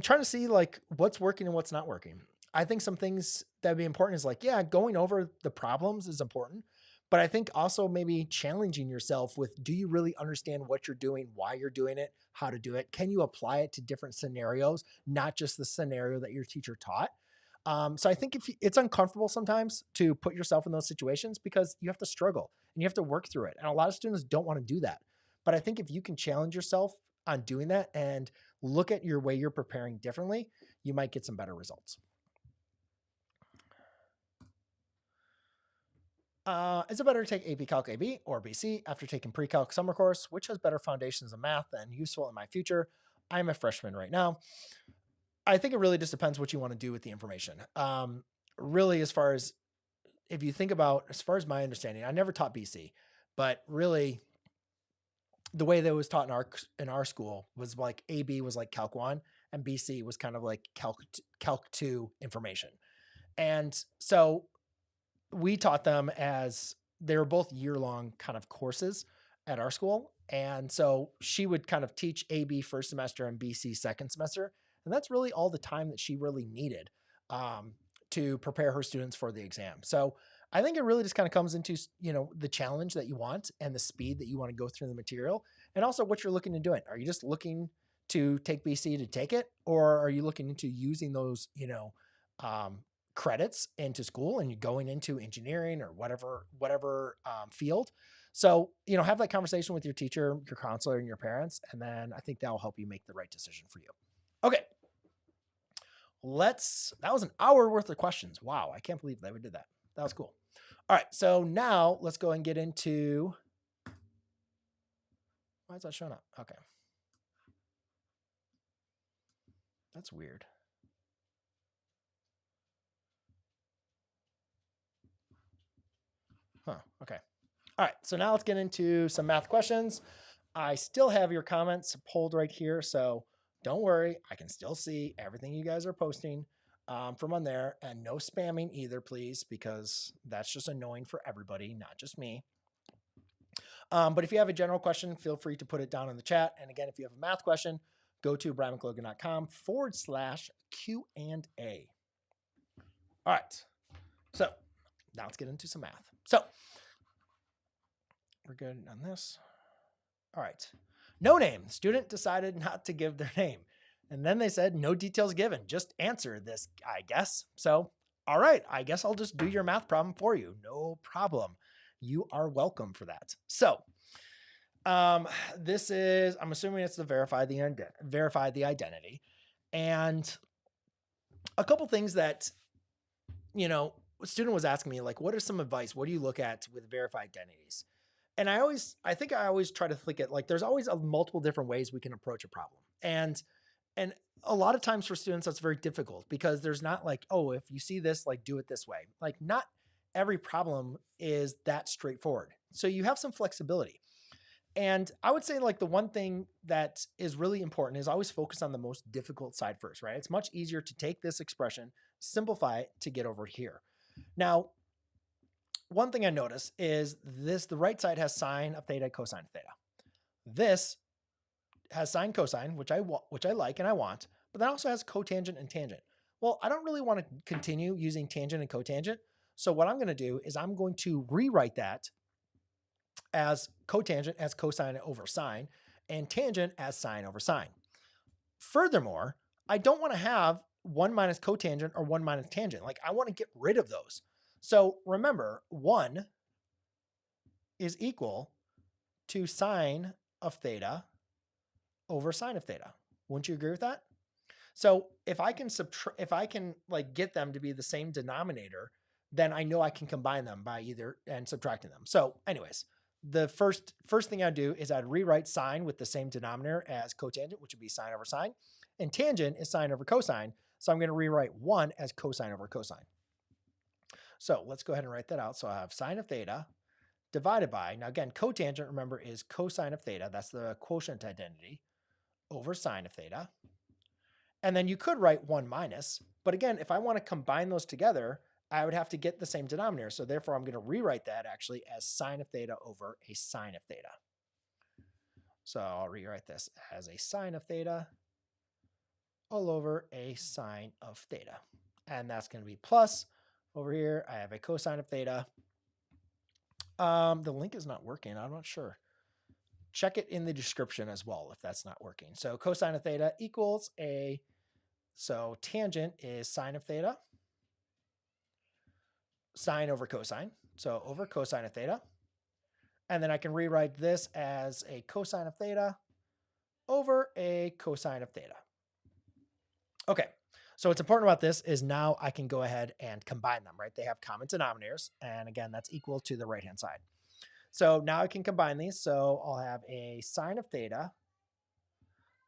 trying to see like what's working and what's not working. I think some things that would be important is like, yeah, going over the problems is important. But I think also maybe challenging yourself with, do you really understand what you're doing, why you're doing it, how to do it? Can you apply it to different scenarios, not just the scenario that your teacher taught? So I think it's uncomfortable sometimes to put yourself in those situations because you have to struggle and you have to work through it. And a lot of students don't want to do that. But I think if you can challenge yourself on doing that and look at your way you're preparing differently, you might get some better results. Is it better to take AP Calc AB or BC after taking pre-calc summer course? Which has better foundations of math and useful in my future? I'm a freshman right now. I think it really just depends what you want to do with the information. Really, as far as if you think about, as far as my understanding, I never taught BC, but really the way that it was taught in our school was like AB was like Calc 1 and BC was kind of like Calc 2 information. And so we taught them as they were both year-long kind of courses at our school. And so she would kind of teach AB first semester and BC second semester. And that's really all the time that she really needed to prepare her students for the exam. So I think it really just kind of comes into, the challenge that you want and the speed that you want to go through the material and also what you're looking to do it. Are you just looking to take BC to take it? Or are you looking into using those, credits into school and you're going into engineering or whatever field. So, have that conversation with your teacher, your counselor, and your parents. And then I think that will help you make the right decision for you. Okay. That was an hour worth of questions. Wow. I can't believe that we did that. that was cool. All right, so now let's go and get into, why is that showing up? Okay. That's weird. Huh, okay. All right, so now let's get into some math questions. I still have your comments pulled right here, so don't worry. I can still see everything you guys are posting from on there, and no spamming either, please, because that's just annoying for everybody, not just me. But if you have a general question, feel free to put it down in the chat. And again, if you have a math question, go to brianmclogan.com/Q&A. All right, so now let's get into some math. So we're good on this. All right. No name. Student decided not to give their name. And then they said, no details given. Just answer this, I guess. So, all right. I guess I'll just do your math problem for you. No problem. You are welcome for that. So, this is, I'm assuming it's to verify the identity. And a couple things that, a student was asking me, like, what are some advice? What do you look at with verify identities? And I think I always try to think it like there's always multiple different ways we can approach a problem. And a lot of times for students, that's very difficult because there's not like, oh, if you see this, like do it this way. Like not every problem is that straightforward. So you have some flexibility. And I would say like the one thing that is really important is always focus on the most difficult side first, right? It's much easier to take this expression, simplify it to get over here. Now, one thing I notice is the right side has sine of theta, cosine of theta. This has sine, cosine, which I like and I want, but that also has cotangent and tangent. Well, I don't really want to continue using tangent and cotangent. So what I'm going to do is I'm going to rewrite that as cotangent as cosine over sine and tangent as sine over sine. Furthermore, I don't want to have 1 minus cotangent or 1 minus tangent. Like I want to get rid of those. So remember, 1 is equal to sine of theta over sine of theta. Wouldn't you agree with that? So if I can like get them to be the same denominator, then I know I can combine them by either and subtracting them. So anyways, the first thing I'd do is I'd rewrite sine with the same denominator as cotangent, which would be sine over sine, and tangent is sine over cosine. So I'm going to rewrite 1 as cosine over cosine. So let's go ahead and write that out. So I have sine of theta divided by, now again, cotangent, remember, is cosine of theta. That's the quotient identity over sine of theta. And then you could write 1 minus, but again, if I want to combine those together, I would have to get the same denominator. So therefore, I'm going to rewrite that actually as sine of theta over a sine of theta. So I'll rewrite this as a sine of theta all over a sine of theta. And that's going to be plus. Over here, I have a cosine of theta. The link is not working. I'm not sure. Check it in the description as well if that's not working. So cosine of theta equals so tangent is sine of theta, sine over cosine. So over cosine of theta. And then I can rewrite this as a cosine of theta over a cosine of theta. Okay. So what's important about this is now I can go ahead and combine them, right? They have common denominators. And again, that's equal to the right-hand side. So now I can combine these. So I'll have a sine of theta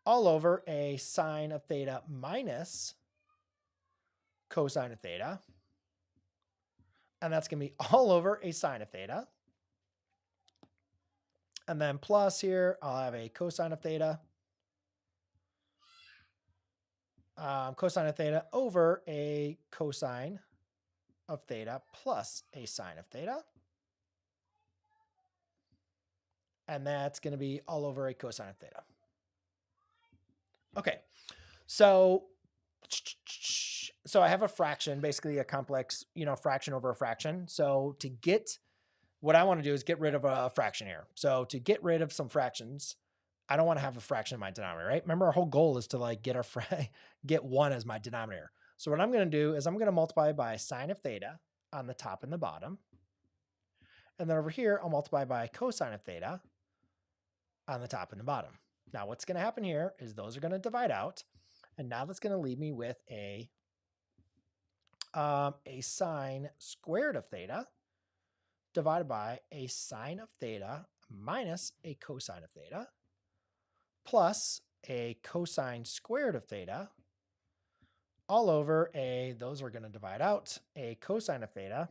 all over a sine of theta minus cosine of theta. And that's going to be all over a sine of theta. And then plus here, I'll have a cosine of theta. Cosine of theta over a cosine of theta plus a sine of theta. And that's going to be all over a cosine of theta. Okay, so I have a fraction, basically a complex, fraction over a fraction. So to get, what I want to do is get rid of a fraction here. So to get rid of some fractions, I don't want to have a fraction in my denominator, right? Remember, our whole goal is to like get 1 as my denominator. So what I'm going to do is I'm going to multiply by sine of theta on the top and the bottom. And then over here, I'll multiply by cosine of theta on the top and the bottom. Now what's going to happen here is those are going to divide out. And now that's going to leave me with a a sine squared of theta divided by a sine of theta minus a cosine of theta plus a cosine squared of theta all over those are going to divide out, a cosine of theta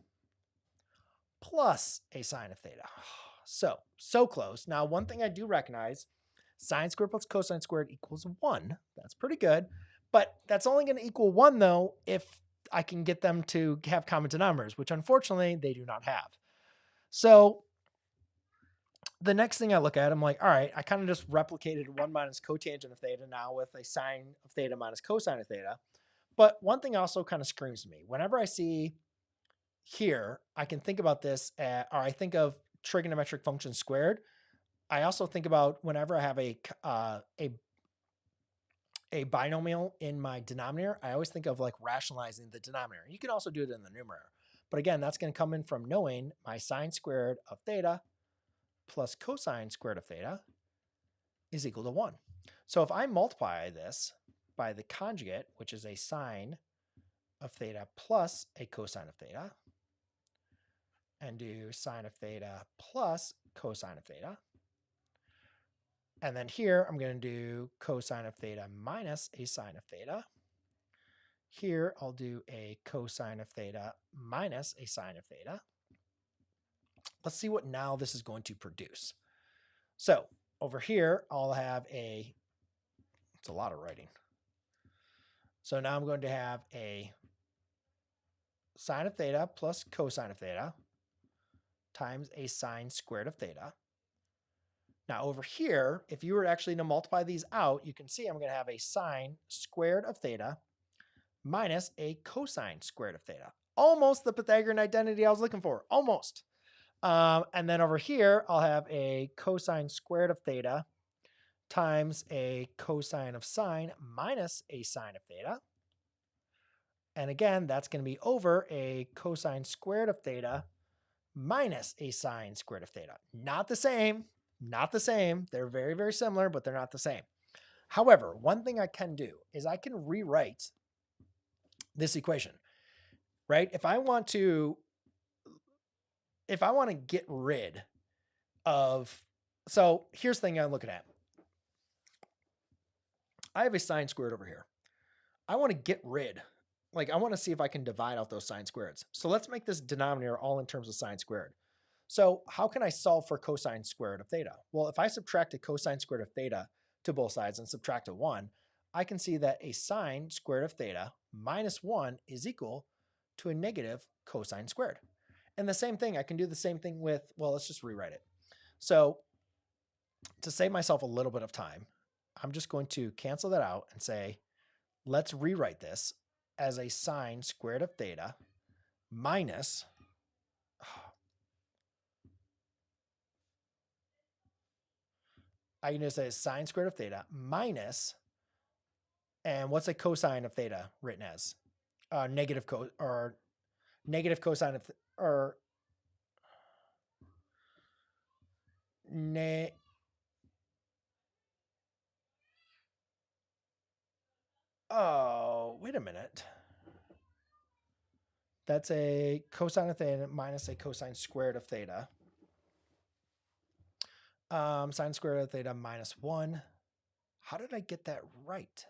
plus a sine of theta. So close. Now, one thing I do recognize, sine squared plus cosine squared equals 1. That's pretty good. But that's only going to equal 1, though, if I can get them to have common denominators, which unfortunately they do not have. So the next thing I look at, I'm like, all right, I kind of just replicated 1 minus cotangent of theta now with a sine of theta minus cosine of theta. But one thing also kind of screams to me. Whenever I see here, I can think about this, or I think of trigonometric function squared. I also think about whenever I have a binomial in my denominator, I always think of like rationalizing the denominator. You can also do it in the numerator. But again, that's going to come in from knowing my sine squared of theta plus cosine squared of theta is equal to 1. So if I multiply this by the conjugate, which is a sine of theta plus a cosine of theta, and do sine of theta plus cosine of theta, and then here I'm going to do cosine of theta minus a sine of theta. Here I'll do a cosine of theta minus a sine of theta. Let's see what now this is going to produce. So over here I'll have it's a lot of writing. So now I'm going to have a sine of theta plus cosine of theta times a sine squared of theta. Now over here, if you were actually to multiply these out, you can see I'm going to have a sine squared of theta minus a cosine squared of theta. Almost the Pythagorean identity I was looking for, almost. And then over here, I'll have a cosine squared of theta times a cosine of sine minus a sine of theta. And again, that's going to be over a cosine squared of theta minus a sine squared of theta. Not the same. Not the same. They're very, very similar, but they're not the same. However, one thing I can do is I can rewrite this equation, right? If I want to get rid of, so here's the thing I'm looking at. I have a sine squared over here. I want to get rid, I want to see if I can divide out those sine squareds. So let's make this denominator all in terms of sine squared. So how can I solve for cosine squared of theta? Well, if I subtract a cosine squared of theta to both sides and subtract a 1, I can see that a sine squared of theta minus 1 is equal to a negative cosine squared. And the same thing, I can do the same thing with, well, let's just rewrite it. So to save myself a little bit of time, I'm just going to cancel that out and say, let's rewrite this as a sine squared of theta minus, I can just say sine squared of theta minus, and what's a cosine of theta written as? Negative cosine of, oh, wait a minute. That's a cosine of theta minus a cosine squared of theta. Sine squared of theta minus 1. How did I get that right?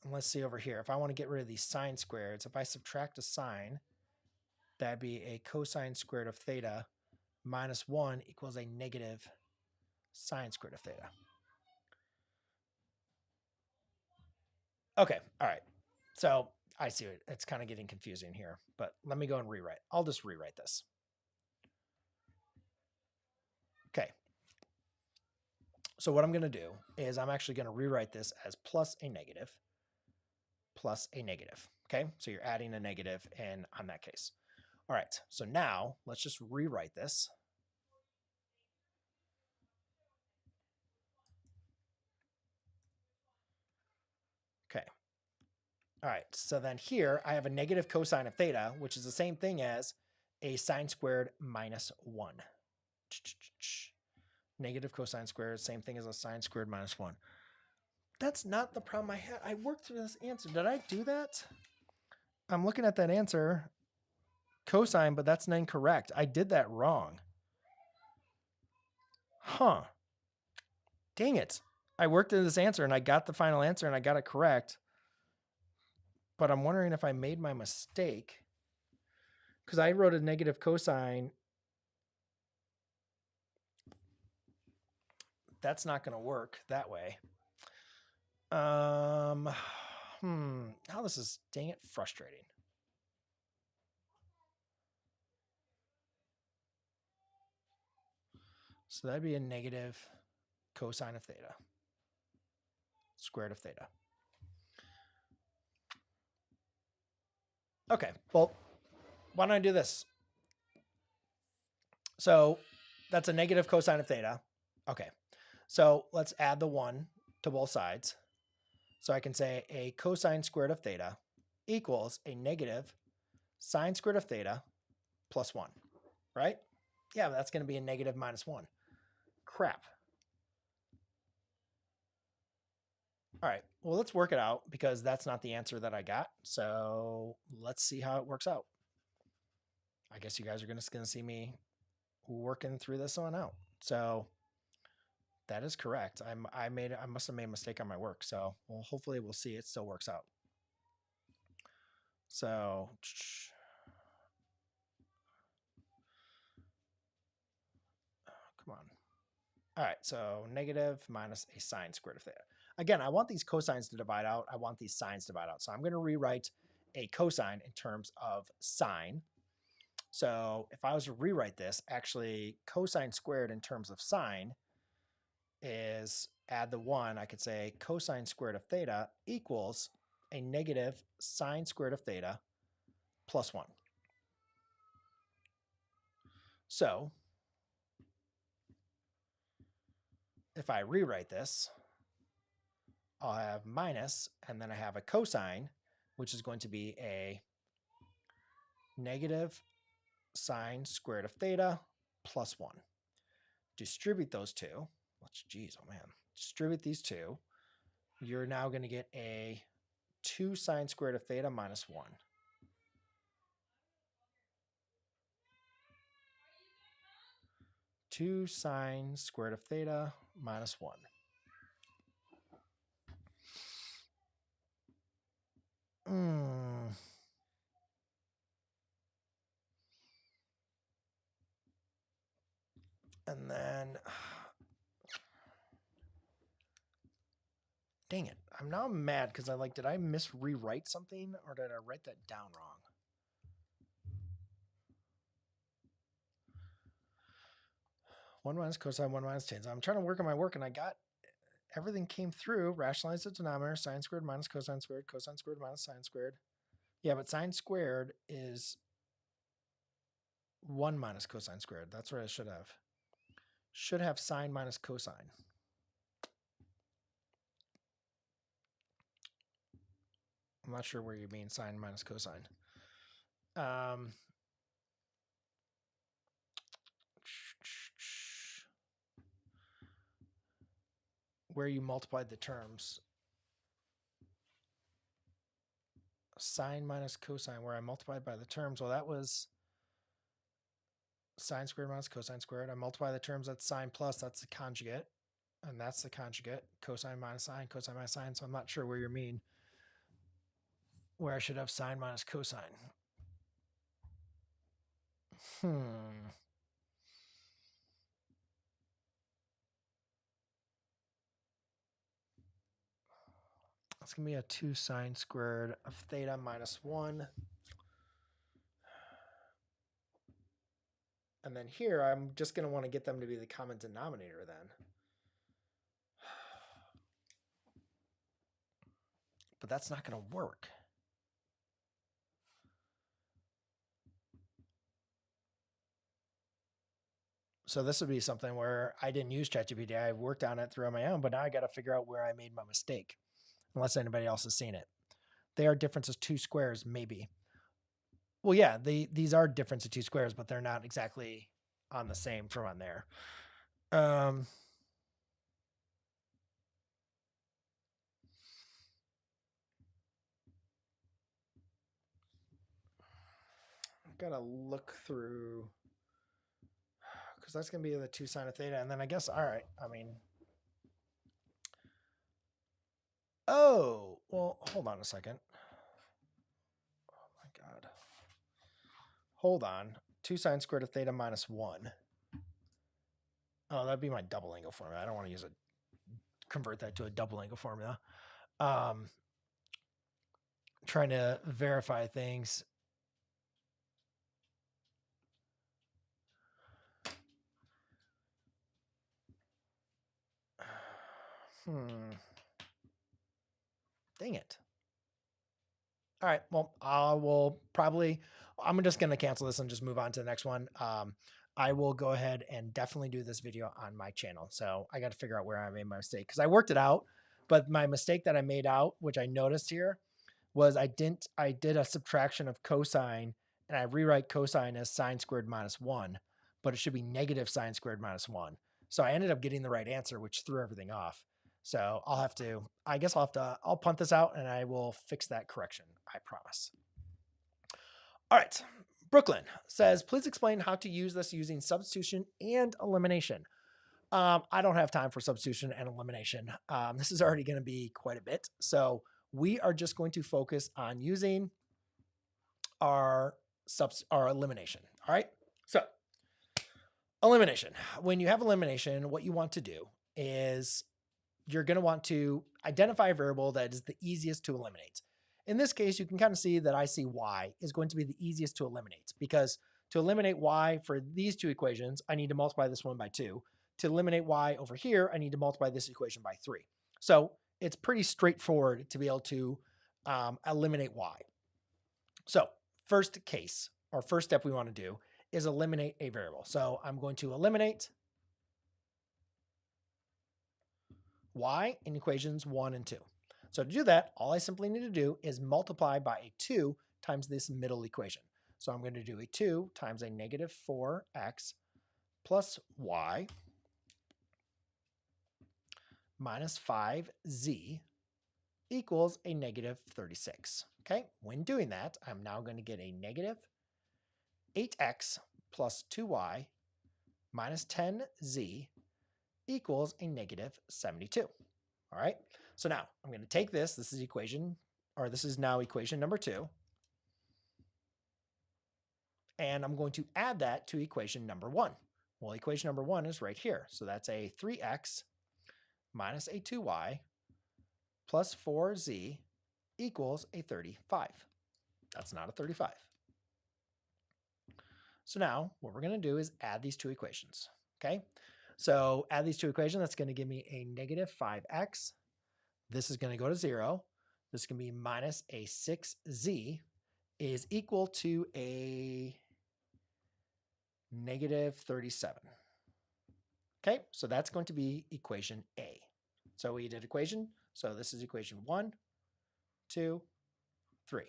And let's see over here. If I want to get rid of these sine squareds, if I subtract a sine, that'd be a cosine squared of theta minus 1 equals a negative sine squared of theta. Okay, all right. So I see it. It's kind of getting confusing here, but let me go and rewrite. I'll just rewrite this. Okay. So what I'm going to do is I'm actually going to rewrite this as plus a negative. Okay, so you're adding a negative in on that case. All right, so now let's just rewrite this. Okay. All right, so then here I have a negative cosine of theta, which is the same thing as a sine squared minus 1. Negative cosine squared, same thing as a sine squared minus 1. That's not the problem I had. I worked through this answer. Did I do that? I'm looking at that answer, cosine, but that's incorrect. I did that wrong. Huh. Dang it. I worked in this answer and I got the final answer and I got it correct. But I'm wondering if I made my mistake because I wrote a negative cosine. That's not going to work that way. Now this is, dang it, frustrating. So that'd be a negative cosine of theta, square root of theta. Okay, well, why don't I do this? So that's a negative cosine of theta. Okay, so let's add the 1 to both sides. So I can say a cosine squared of theta equals a negative sine squared of theta plus 1, right? Yeah, that's going to be a negative minus 1. Crap. All right, well, let's work it out because that's not the answer that I got. So let's see how it works out. I guess you guys are going to see me working through this one out. So that is correct. I must have made a mistake on my work. So well, hopefully we'll see it still works out. So come on. All right, so negative minus a sine squared of theta. Again, I want these cosines to divide out. I want these sines to divide out. So I'm going to rewrite a cosine in terms of sine. So if I was to rewrite this, actually cosine squared in terms of sine is, add the 1, I could say cosine squared of theta equals a negative sine squared of theta plus 1. So if I rewrite this, I'll have minus, and then I have a cosine, which is going to be a negative sine squared of theta plus 1. Distribute those two. Geez, oh man. Distribute these two. You're now going to get a 2 sine squared of theta minus 1. Two sine squared of theta minus 1. And then, dang it. I'm now mad because did I rewrite something or did I write that down wrong? One minus cosine, 1 minus tan. So I'm trying to work on my work and I got, everything came through. Rationalize the denominator, sine squared minus cosine squared minus sine squared. Yeah, but sine squared is 1 minus cosine squared. That's what I should have. Should have sine minus cosine. I'm not sure where you mean sine minus cosine. Where you multiplied the terms. Sine minus cosine, where I multiplied by the terms. Well, that was sine squared minus cosine squared. I multiply the terms, that's sine plus, that's the conjugate. And that's the conjugate. Cosine minus sine, cosine minus sine. So I'm not sure where you mean where I should have sine minus cosine. That's going to be a 2 sine squared of theta minus 1. And then here, I'm just going to want to get them to be the common denominator then. But that's not going to work. So this would be something where I didn't use ChatGPT. I worked on it through on my own, but now I got to figure out where I made my mistake, unless anybody else has seen it. They are difference of 2 squares, maybe. Well, yeah, these are difference of 2 squares, but they're not exactly on the same from on there. gotta look through, because that's gonna be the 2 sine of theta, and then I guess, all right, I mean, oh, well, hold on a second. Oh my God. Hold on. 2 sine squared of theta minus 1. Oh, that'd be my double angle formula. I don't want to convert that to a double angle formula. Trying to verify things. Dang it. All right. Well, I'm just going to cancel this and just move on to the next one. I will go ahead and definitely do this video on my channel. So I got to figure out where I made my mistake, because I worked it out, but my mistake that I made out, which I noticed here, was I did a subtraction of cosine, and I rewrite cosine as sine squared minus 1, but it should be negative sine squared minus 1. So I ended up getting the right answer, which threw everything off. So I'll punt this out and I will fix that correction. I promise. All right. Brooklyn says, please explain how to use this using substitution and elimination. I don't have time for substitution and elimination. This is already going to be quite a bit. So we are just going to focus on using our elimination. All right. So elimination. When you have elimination, what you want to do is you're going to want to identify a variable that is the easiest to eliminate. In this case, you can kind of see that I see y is going to be the easiest to eliminate, because to eliminate y for these two equations, I need to multiply this one by 2. To eliminate y over here, I need to multiply this equation by 3. So it's pretty straightforward to be able to eliminate y. So first step we want to do is eliminate a variable. So I'm going to eliminate y in equations 1 and 2. So to do that, all I simply need to do is multiply by a 2 times this middle equation. So I'm going to do a 2 times a negative 4x plus y minus 5z equals a negative 36. Okay, when doing that, I'm now going to get a negative 8x plus 2y minus 10z equals a negative 72. All right, so now I'm going to take this. This is now equation number 2. And I'm going to add that to equation number 1. Well, equation number 1 is right here. So that's a 3x minus a 2y plus 4z equals a 35. That's not a 35. So now what we're going to do is add these two equations. Okay, so add these two equations. That's going to give me a negative 5x. This is going to go to 0. This is going to be minus a 6z is equal to a negative 37. Okay, so that's going to be equation A. So we did equation. So this is equation 1, 2, 3.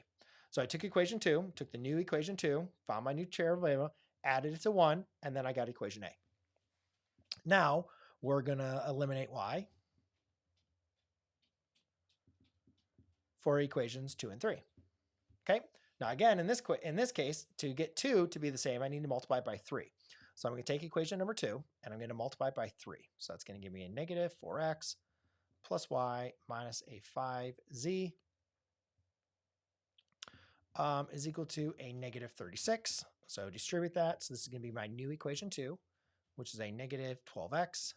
So I took equation 2, took the new equation 2, found my new variable, added it to 1, and then I got equation A. Now we're going to eliminate y for equations 2 and 3. Okay. Now again, in this case, to get 2 to be the same, I need to multiply it by 3. So I'm going to take equation number 2 and I'm going to multiply it by 3. So that's going to give me a negative 4x plus y minus a 5z is equal to a negative 36. So distribute that. So this is going to be my new equation 2, which is a negative 12x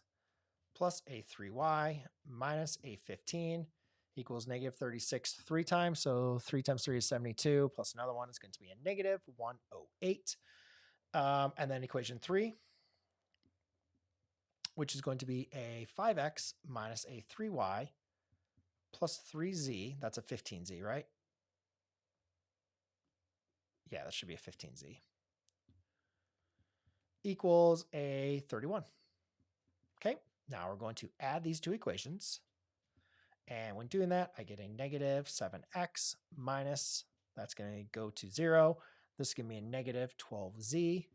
plus a 3y minus a 15 equals negative 36 3 times. So 3 times 3 is 72, plus another one is going to be a negative 108. And then equation 3, which is going to be a 5x minus a 3y plus 3z. That's a 15z, right? Yeah, that should be a 15z. Equals a 31. Okay, now we're going to add these two equations. And when doing that, I get a negative 7x minus, that's going to go to 0. This is going to be a negative 12z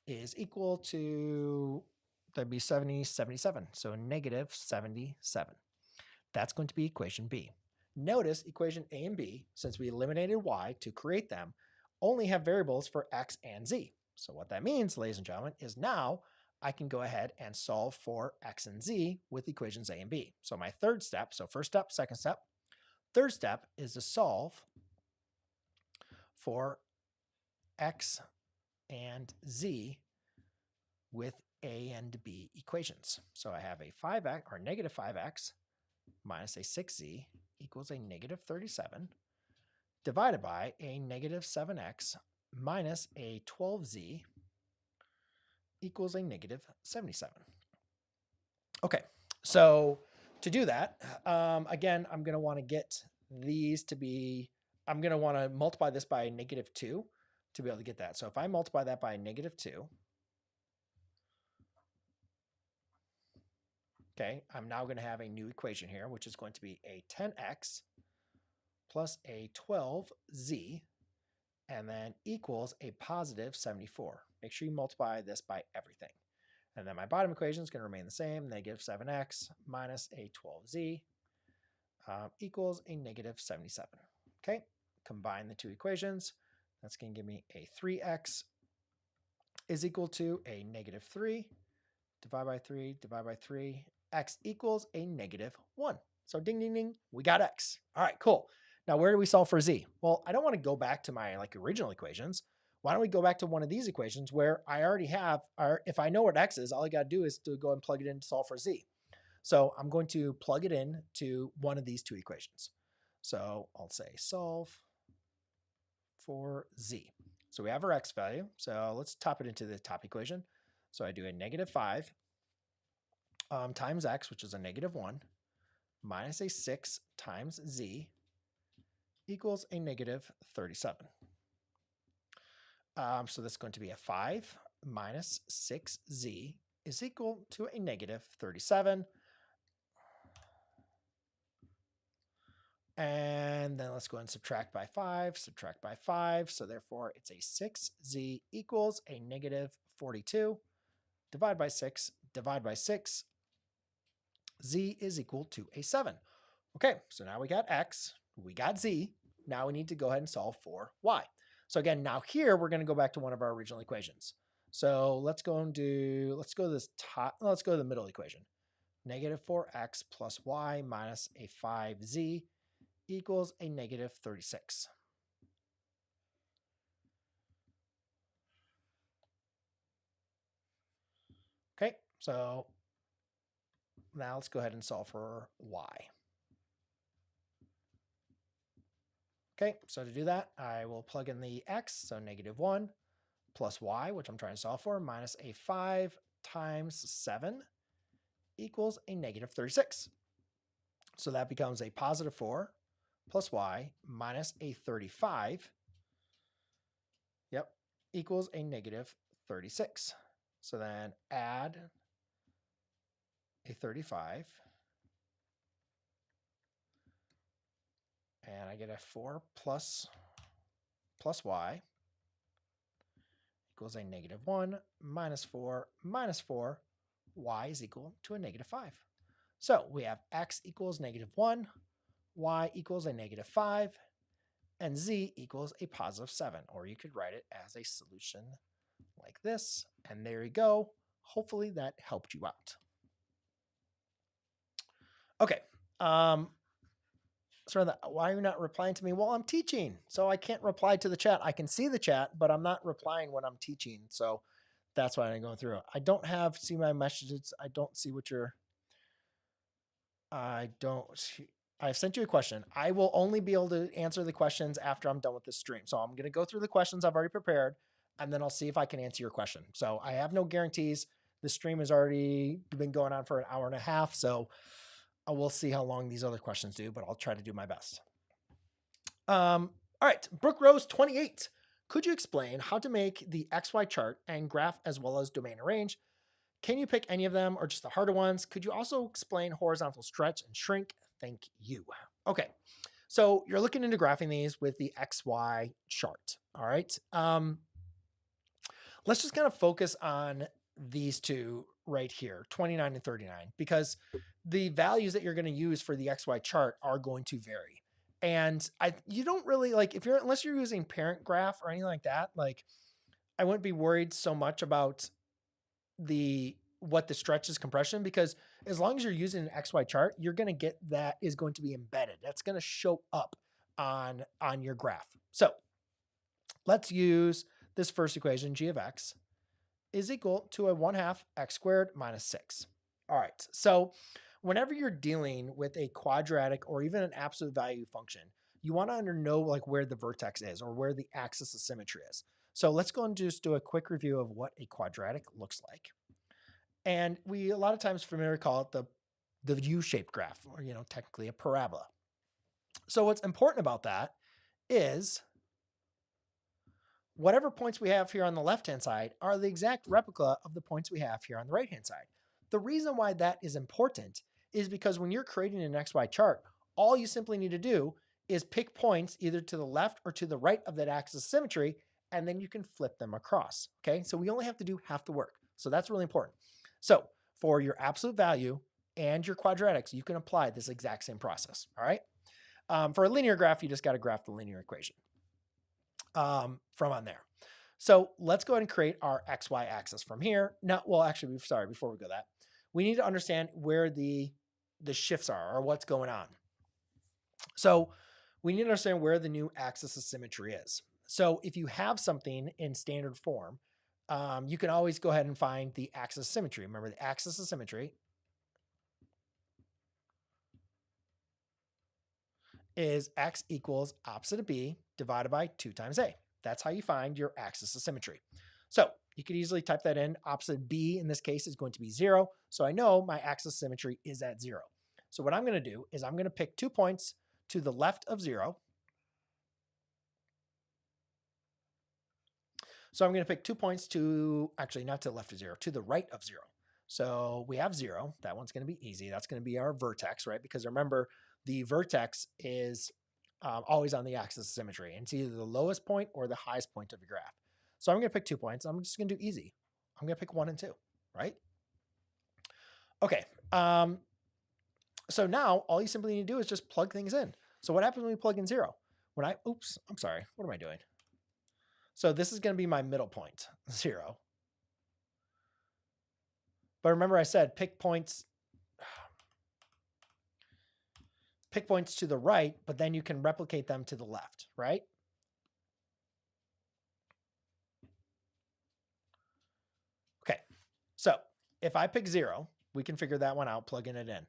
is equal to, that'd be 77. So negative 77. That's going to be equation B. Notice equation A and B, since we eliminated y to create them, only have variables for x and z. So what that means, ladies and gentlemen, is now I can go ahead and solve for x and z with equations a and b. So my third step, so first step, second step, third step is to solve for x and z with a and b equations. So I have a 5x or negative 5x minus a 6z equals a negative 37 divided by a negative 7x minus a 12z equals a negative 77. Okay, so to do that, again, I'm going to want to get these to be, I'm going to want to multiply this by negative 2 to be able to get that. So if I multiply that by negative 2, okay, I'm now going to have a new equation here, which is going to be a 10x plus a 12z, and then equals a positive 74. Make sure you multiply this by everything. And then my bottom equation is going to remain the same, negative 7x minus a 12z equals a negative 77. Okay, combine the two equations. That's going to give me a 3x is equal to a negative 3, divide by 3, x equals a negative 1. So ding, ding, ding, we got x. All right, cool. Now, where do we solve for z? Well, I don't want to go back to my original equations. Why don't we go back to one of these equations where I already have, if I know what x is, all I got to do is to go and plug it in to solve for z. So I'm going to plug it in to one of these two equations. So I'll say solve for z. So we have our x value. So let's top it into the top equation. So I do a negative 5 times x, which is a negative 1, minus a 6 times z equals a negative 37. So that's going to be a 5 minus 6z is equal to a negative 37. And then let's go and subtract by 5. So therefore, it's a 6z equals a negative 42. Divide by 6, z is equal to a 7. Okay, so now we got x, we got z. Now we need to go ahead and solve for y. So again, now here we're going to go back to one of our original equations. So let's go to the middle equation. Negative 4x plus y minus a 5z equals a negative 36. Okay, so now let's go ahead and solve for y. Okay, so to do that, I will plug in the x, so negative 1 plus y, which I'm trying to solve for, minus a 5 times 7 equals a negative 36. So that becomes a positive 4 plus y minus a 35, equals a negative 36. So then add a 35, and I get a 4 plus y equals a negative 1 minus 4, y is equal to a negative 5. So we have x equals negative 1, y equals a negative 5, and z equals a positive 7. Or you could write it as a solution like this. And there you go. Hopefully that helped you out. Okay. So why are you not replying to me? Well, I'm teaching, so I can't reply to the chat. I can see the chat, but I'm not replying when I'm teaching. So that's why I'm going through it. I don't see my messages. I don't see what you're... I've sent you a question. I will only be able to answer the questions after I'm done with this stream. So I'm going to go through the questions I've already prepared, and then I'll see if I can answer your question. So I have no guarantees. The stream has already been going on for an hour and a half, so I will see how long these other questions do, but I'll try to do my best. All right, Brooke Rose 28. Could you explain how to make the XY chart and graph as well as domain and range? Can you pick any of them or just the harder ones? Could you also explain horizontal stretch and shrink? Thank you. Okay, so you're looking into graphing these with the XY chart. All right. Let's just kind of focus on these two right here, 29 and 39, because the values that you're going to use for the XY chart are going to vary. And you don't really like, unless you're using parent graph or anything like that, like I wouldn't be worried so much about what the stretch is compression, because as long as you're using an XY chart, you're going to get that is going to be embedded. That's going to show up on your graph. So let's use this first equation, g of x is equal to a 1/2 x squared minus 6. All right, so whenever you're dealing with a quadratic or even an absolute value function, you want to know like where the vertex is or where the axis of symmetry is. So let's go and just do a quick review of what a quadratic looks like. And we a lot of times familiarly call it the U-shaped graph, or technically a parabola. So what's important about that is whatever points we have here on the left-hand side are the exact replica of the points we have here on the right-hand side. The reason why that is important is because when you're creating an XY chart, all you simply need to do is pick points either to the left or to the right of that axis of symmetry, and then you can flip them across. Okay, so we only have to do half the work. So that's really important. So for your absolute value and your quadratics, you can apply this exact same process. All right. For a linear graph, you just got to graph the linear equation from on there. So let's go ahead and create our XY axis from here. Now, well, actually, sorry, before we go that, we need to understand where the shifts are or what's going on. So we need to understand where the new axis of symmetry is. So if you have something in standard form, you can always go ahead and find the axis of symmetry. Remember, the axis of symmetry is x equals opposite of b divided by 2 times a. That's how you find your axis of symmetry. So you could easily type that in. Opposite b in this case is going to be 0. So I know my axis of symmetry is at 0. So what I'm going to do is I'm going to pick 2 points to the left of 0. So I'm going to pick 2 points to, actually not to the left of 0, to the right of 0. So we have 0. That one's going to be easy. That's going to be our vertex, right? Because remember, the vertex is always on the axis of symmetry. And it's either the lowest point or the highest point of your graph. So I'm going to pick 2 points. I'm just going to do easy. I'm going to pick 1 and 2, right? Okay. So now all you simply need to do is just plug things in. So what happens when we plug in 0? Oops, I'm sorry. What am I doing? So this is going to be my middle point, 0. But remember I said pick points to the right, but then you can replicate them to the left, right? Okay, so if I pick 0, we can figure that one out, plugging it in.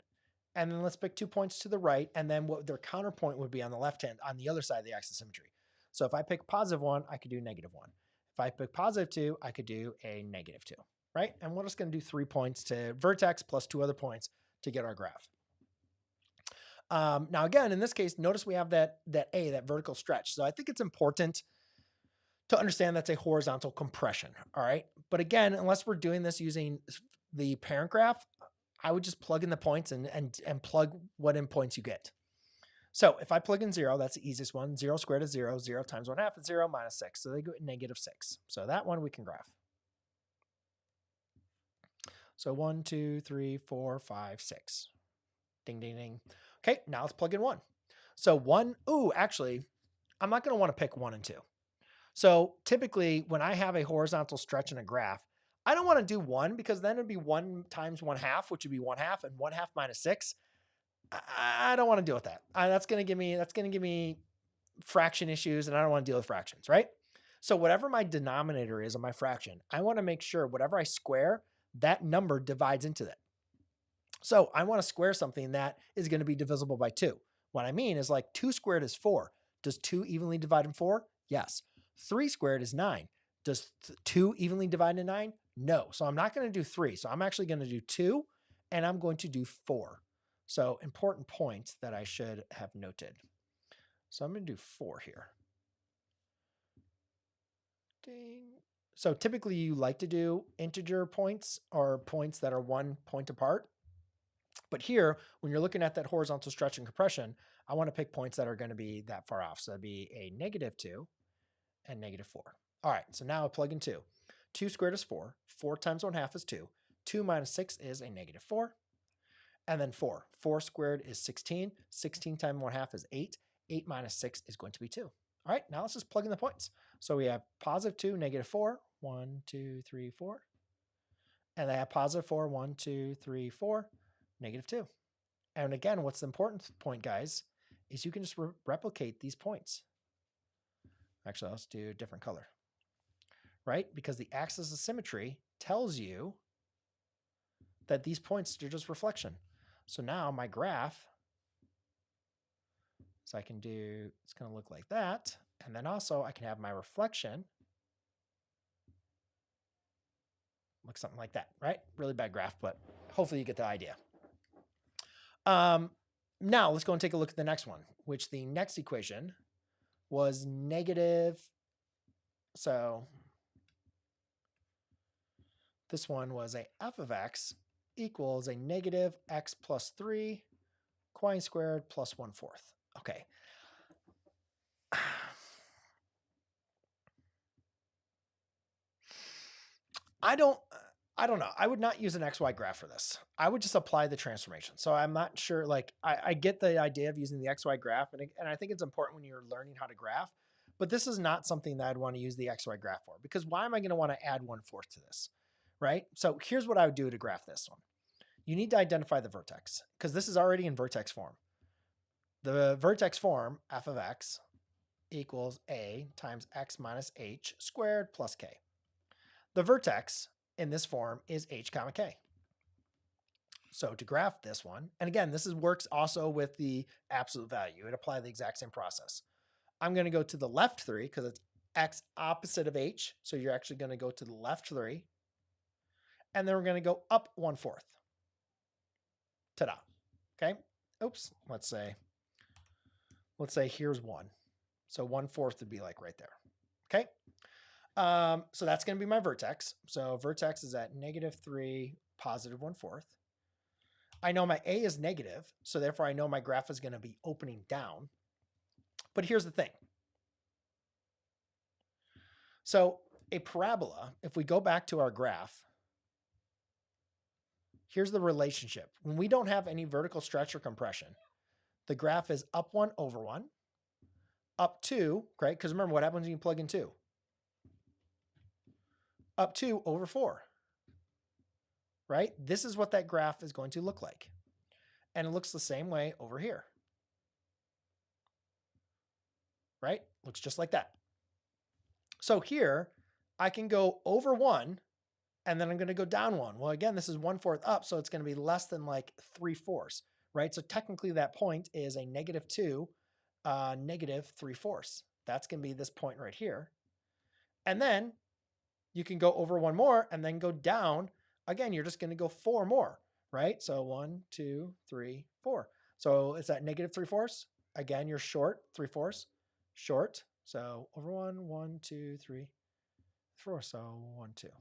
And then let's pick 2 points to the right, and then what their counterpoint would be on the left hand, on the other side of the axis of symmetry. So if I pick positive 1, I could do negative 1. If I pick positive 2, I could do a negative 2, right? And we're just going to do 3 points to vertex plus 2 other points to get our graph. Now, again, in this case, notice we have that vertical stretch. So I think it's important to understand that's a horizontal compression, all right? But again, unless we're doing this using the parent graph, I would just plug in the points and plug what endpoints you get. So if I plug in 0, that's the easiest one. 0 squared is 0. 0 times 1/2 is 0 minus 6. So they go negative 6. So that one we can graph. So 1, 2, 3, 4, 5, 6. Ding, ding, ding. Okay, now let's plug in 1. So 1, actually, I'm not going to want to pick 1 and 2. So typically when I have a horizontal stretch in a graph, I don't want to do 1 because then it'd be 1 times 1/2, which would be 1/2, and 1/2 minus 6. I don't want to deal with that. That's going to give me fraction issues, and I don't want to deal with fractions, right? So whatever my denominator is on my fraction, I want to make sure whatever I square, that number divides into that. So I want to square something that is going to be divisible by 2. What I mean is like 2 squared is 4. Does 2 evenly divide in 4? Yes. 3 squared is 9. Does 2 evenly divide into 9? No. So I'm not going to do 3. So I'm actually going to do 2, and I'm going to do 4. So important point that I should have noted. So I'm going to do 4 here. Ding. So typically you like to do integer points or points that are 1 point apart. But here, when you're looking at that horizontal stretch and compression, I want to pick points that are going to be that far off. So that'd be a negative 2 and negative 4. All right, so now I plug in 2. 2 squared is 4. 4 times 1/2 is 2. 2 minus 6 is a negative 4. And then 4. 4 squared is 16. 16 times 1/2 is 8. 8 minus 6 is going to be 2. All right, now let's just plug in the points. So we have positive 2, negative 4, 1, 2, 3, 4. And I have positive 4, 1, 2, 3, 4, negative 2. And again, what's the important point, guys, is you can just replicate these points. Actually, let's do a different color, right? Because the axis of symmetry tells you that these points are just reflection. So now my graph, so I can do, it's going to look like that. And then also I can have my reflection look something like that, right? Really bad graph, but hopefully you get the idea. Now let's go and take a look at the next one, which the next equation was negative. So this one was a f of x equals a negative x plus 3 quine squared plus 1/4. Okay. I don't know. I would not use an XY graph for this. I would just apply the transformation. So I'm not sure, like, I get the idea of using the XY graph, and I think it's important when you're learning how to graph, but this is not something that I'd want to use the XY graph for, because why am I going to want to add 1/4 to this, right? So here's what I would do to graph this one. You need to identify the vertex, because this is already in vertex form. The vertex form, f of x equals a times x minus h squared plus k. The vertex in this form is h comma k. So to graph this one, and again, this works also with the absolute value. It applies the exact same process. I'm going to go to the left 3 because it's x opposite of h. So you're actually going to go to the left 3. And then we're going to go up 1/4. Ta-da. Okay. Oops. Let's say here's 1. So 1/4 would be like right there. Okay. So that's going to be my vertex. So vertex is at -3, positive 1/4. I know my a is negative, so therefore I know my graph is going to be opening down. But here's the thing. So a parabola, if we go back to our graph, here's the relationship. When we don't have any vertical stretch or compression, the graph is up 1 over 1, up 2, right? Because remember what happens when you plug in 2? Up 2 over 4, right? This is what that graph is going to look like. And it looks the same way over here, right? Looks just like that. So here, I can go over 1, and then I'm going to go down 1. Well, again, this is 1/4 up, so it's going to be less than like 3/4, right? So technically that point is a -2, -3/4. That's going to be this point right here. And then you can go over 1 more and then go down. Again, you're just going to go 4 more, right? So 1, 2, 3, 4. So it's at -3/4. Again, you're short 3/4, short. So over 1, 1, 2, 3, 4. So 1, 2.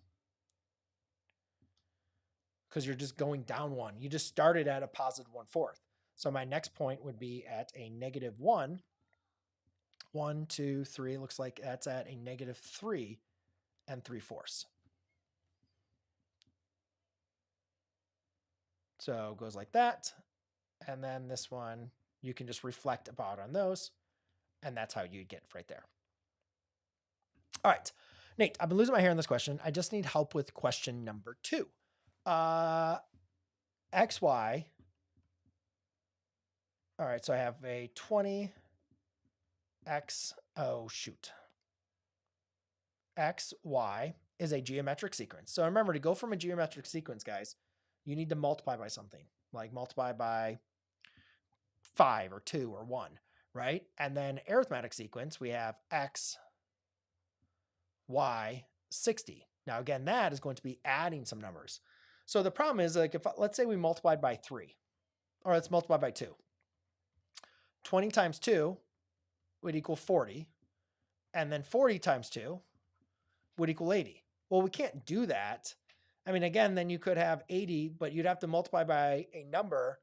Because you're just going down 1. You just started at a positive 1/4. So my next point would be at a -1. 1, 2, 3. Looks like that's at a -3 3/4. So it goes like that. And then this one, you can just reflect about on those. And that's how you get right there. All right. Nate, I've been losing my hair on this question. I just need help with question number 2. XY. All right. So I have a 20 X. Oh, shoot. XY is a geometric sequence. So remember, to go from a geometric sequence, guys, you need to multiply by something, like multiply by 5 or 2 or 1, right? And then arithmetic sequence, we have x, y, 60. Now, again, that is going to be adding some numbers. So the problem is, like, if let's say we multiplied by 3, or let's multiply by 2. 20 times 2 would equal 40. And then 40 times 2 would equal 80. Well, we can't do that. I mean, again, then you could have 80, but you'd have to multiply by a number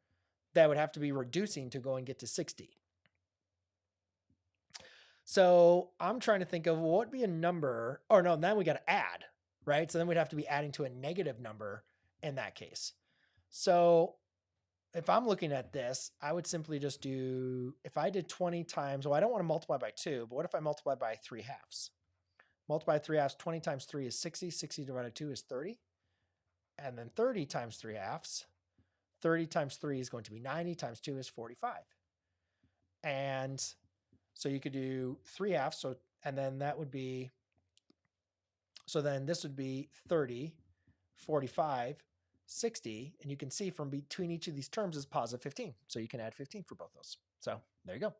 that would have to be reducing to go and get to 60. So I'm trying to think of what would be a number, or no, then we got to add, right? So then we'd have to be adding to a negative number in that case. So if I'm looking at this, I would simply just do, if I did 20 times, well, I don't want to multiply by 2, but what if I multiply by 3 halves? Multiply 3 halves, 20 times 3 is 60, 60 divided by 2 is 30, and then 30 times 3 halves, 30 times 3 is going to be 90, times 2 is 45. And so you could do 3 halves, so, and then that would be, so then this would be 30, 45, 60, and you can see from between each of these terms is positive 15. So you can add 15 for both those. So there you go.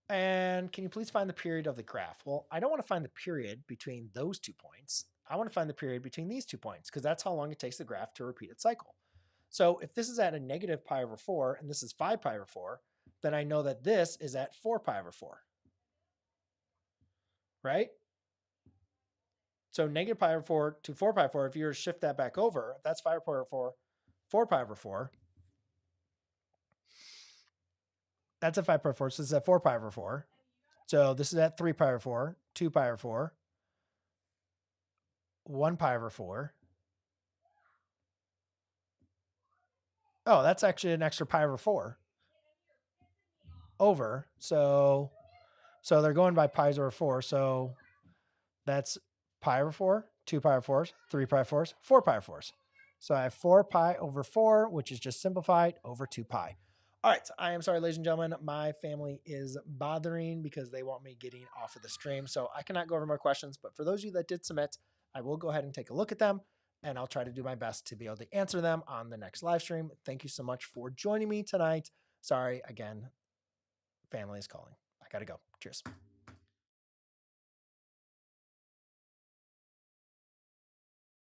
And can you please find the period of the graph? Well, I don't want to find the period between those 2 points. I want to find the period between these 2 points because that's how long it takes the graph to repeat its cycle. So if this is at a negative pi over 4 and this is 5 pi over 4, then I know that this is at 4 pi over 4, right? So negative pi over 4 to 4 pi over 4, if you were to shift that back over, that's 5 pi over 4, 4 pi over 4. That's at 5 pi over 4, so this is at 4 pi over 4. So this is at 3 pi over 4, 2 pi over 4, 1 pi over 4. Oh, that's actually an extra pi over 4 over. So they're going by pi's over 4. So that's pi over 4, 2 pi over 4s, 3 pi over 4s, 4 pi over 4s. So I have 4 pi over 4, which is just simplified, over 2 pi. All right, I am sorry, ladies and gentlemen. My family is bothering because they want me getting off of the stream. So I cannot go over more questions. But for those of you that did submit, I will go ahead and take a look at them. And I'll try to do my best to be able to answer them on the next live stream. Thank you so much for joining me tonight. Sorry, again, family is calling. I got to go. Cheers.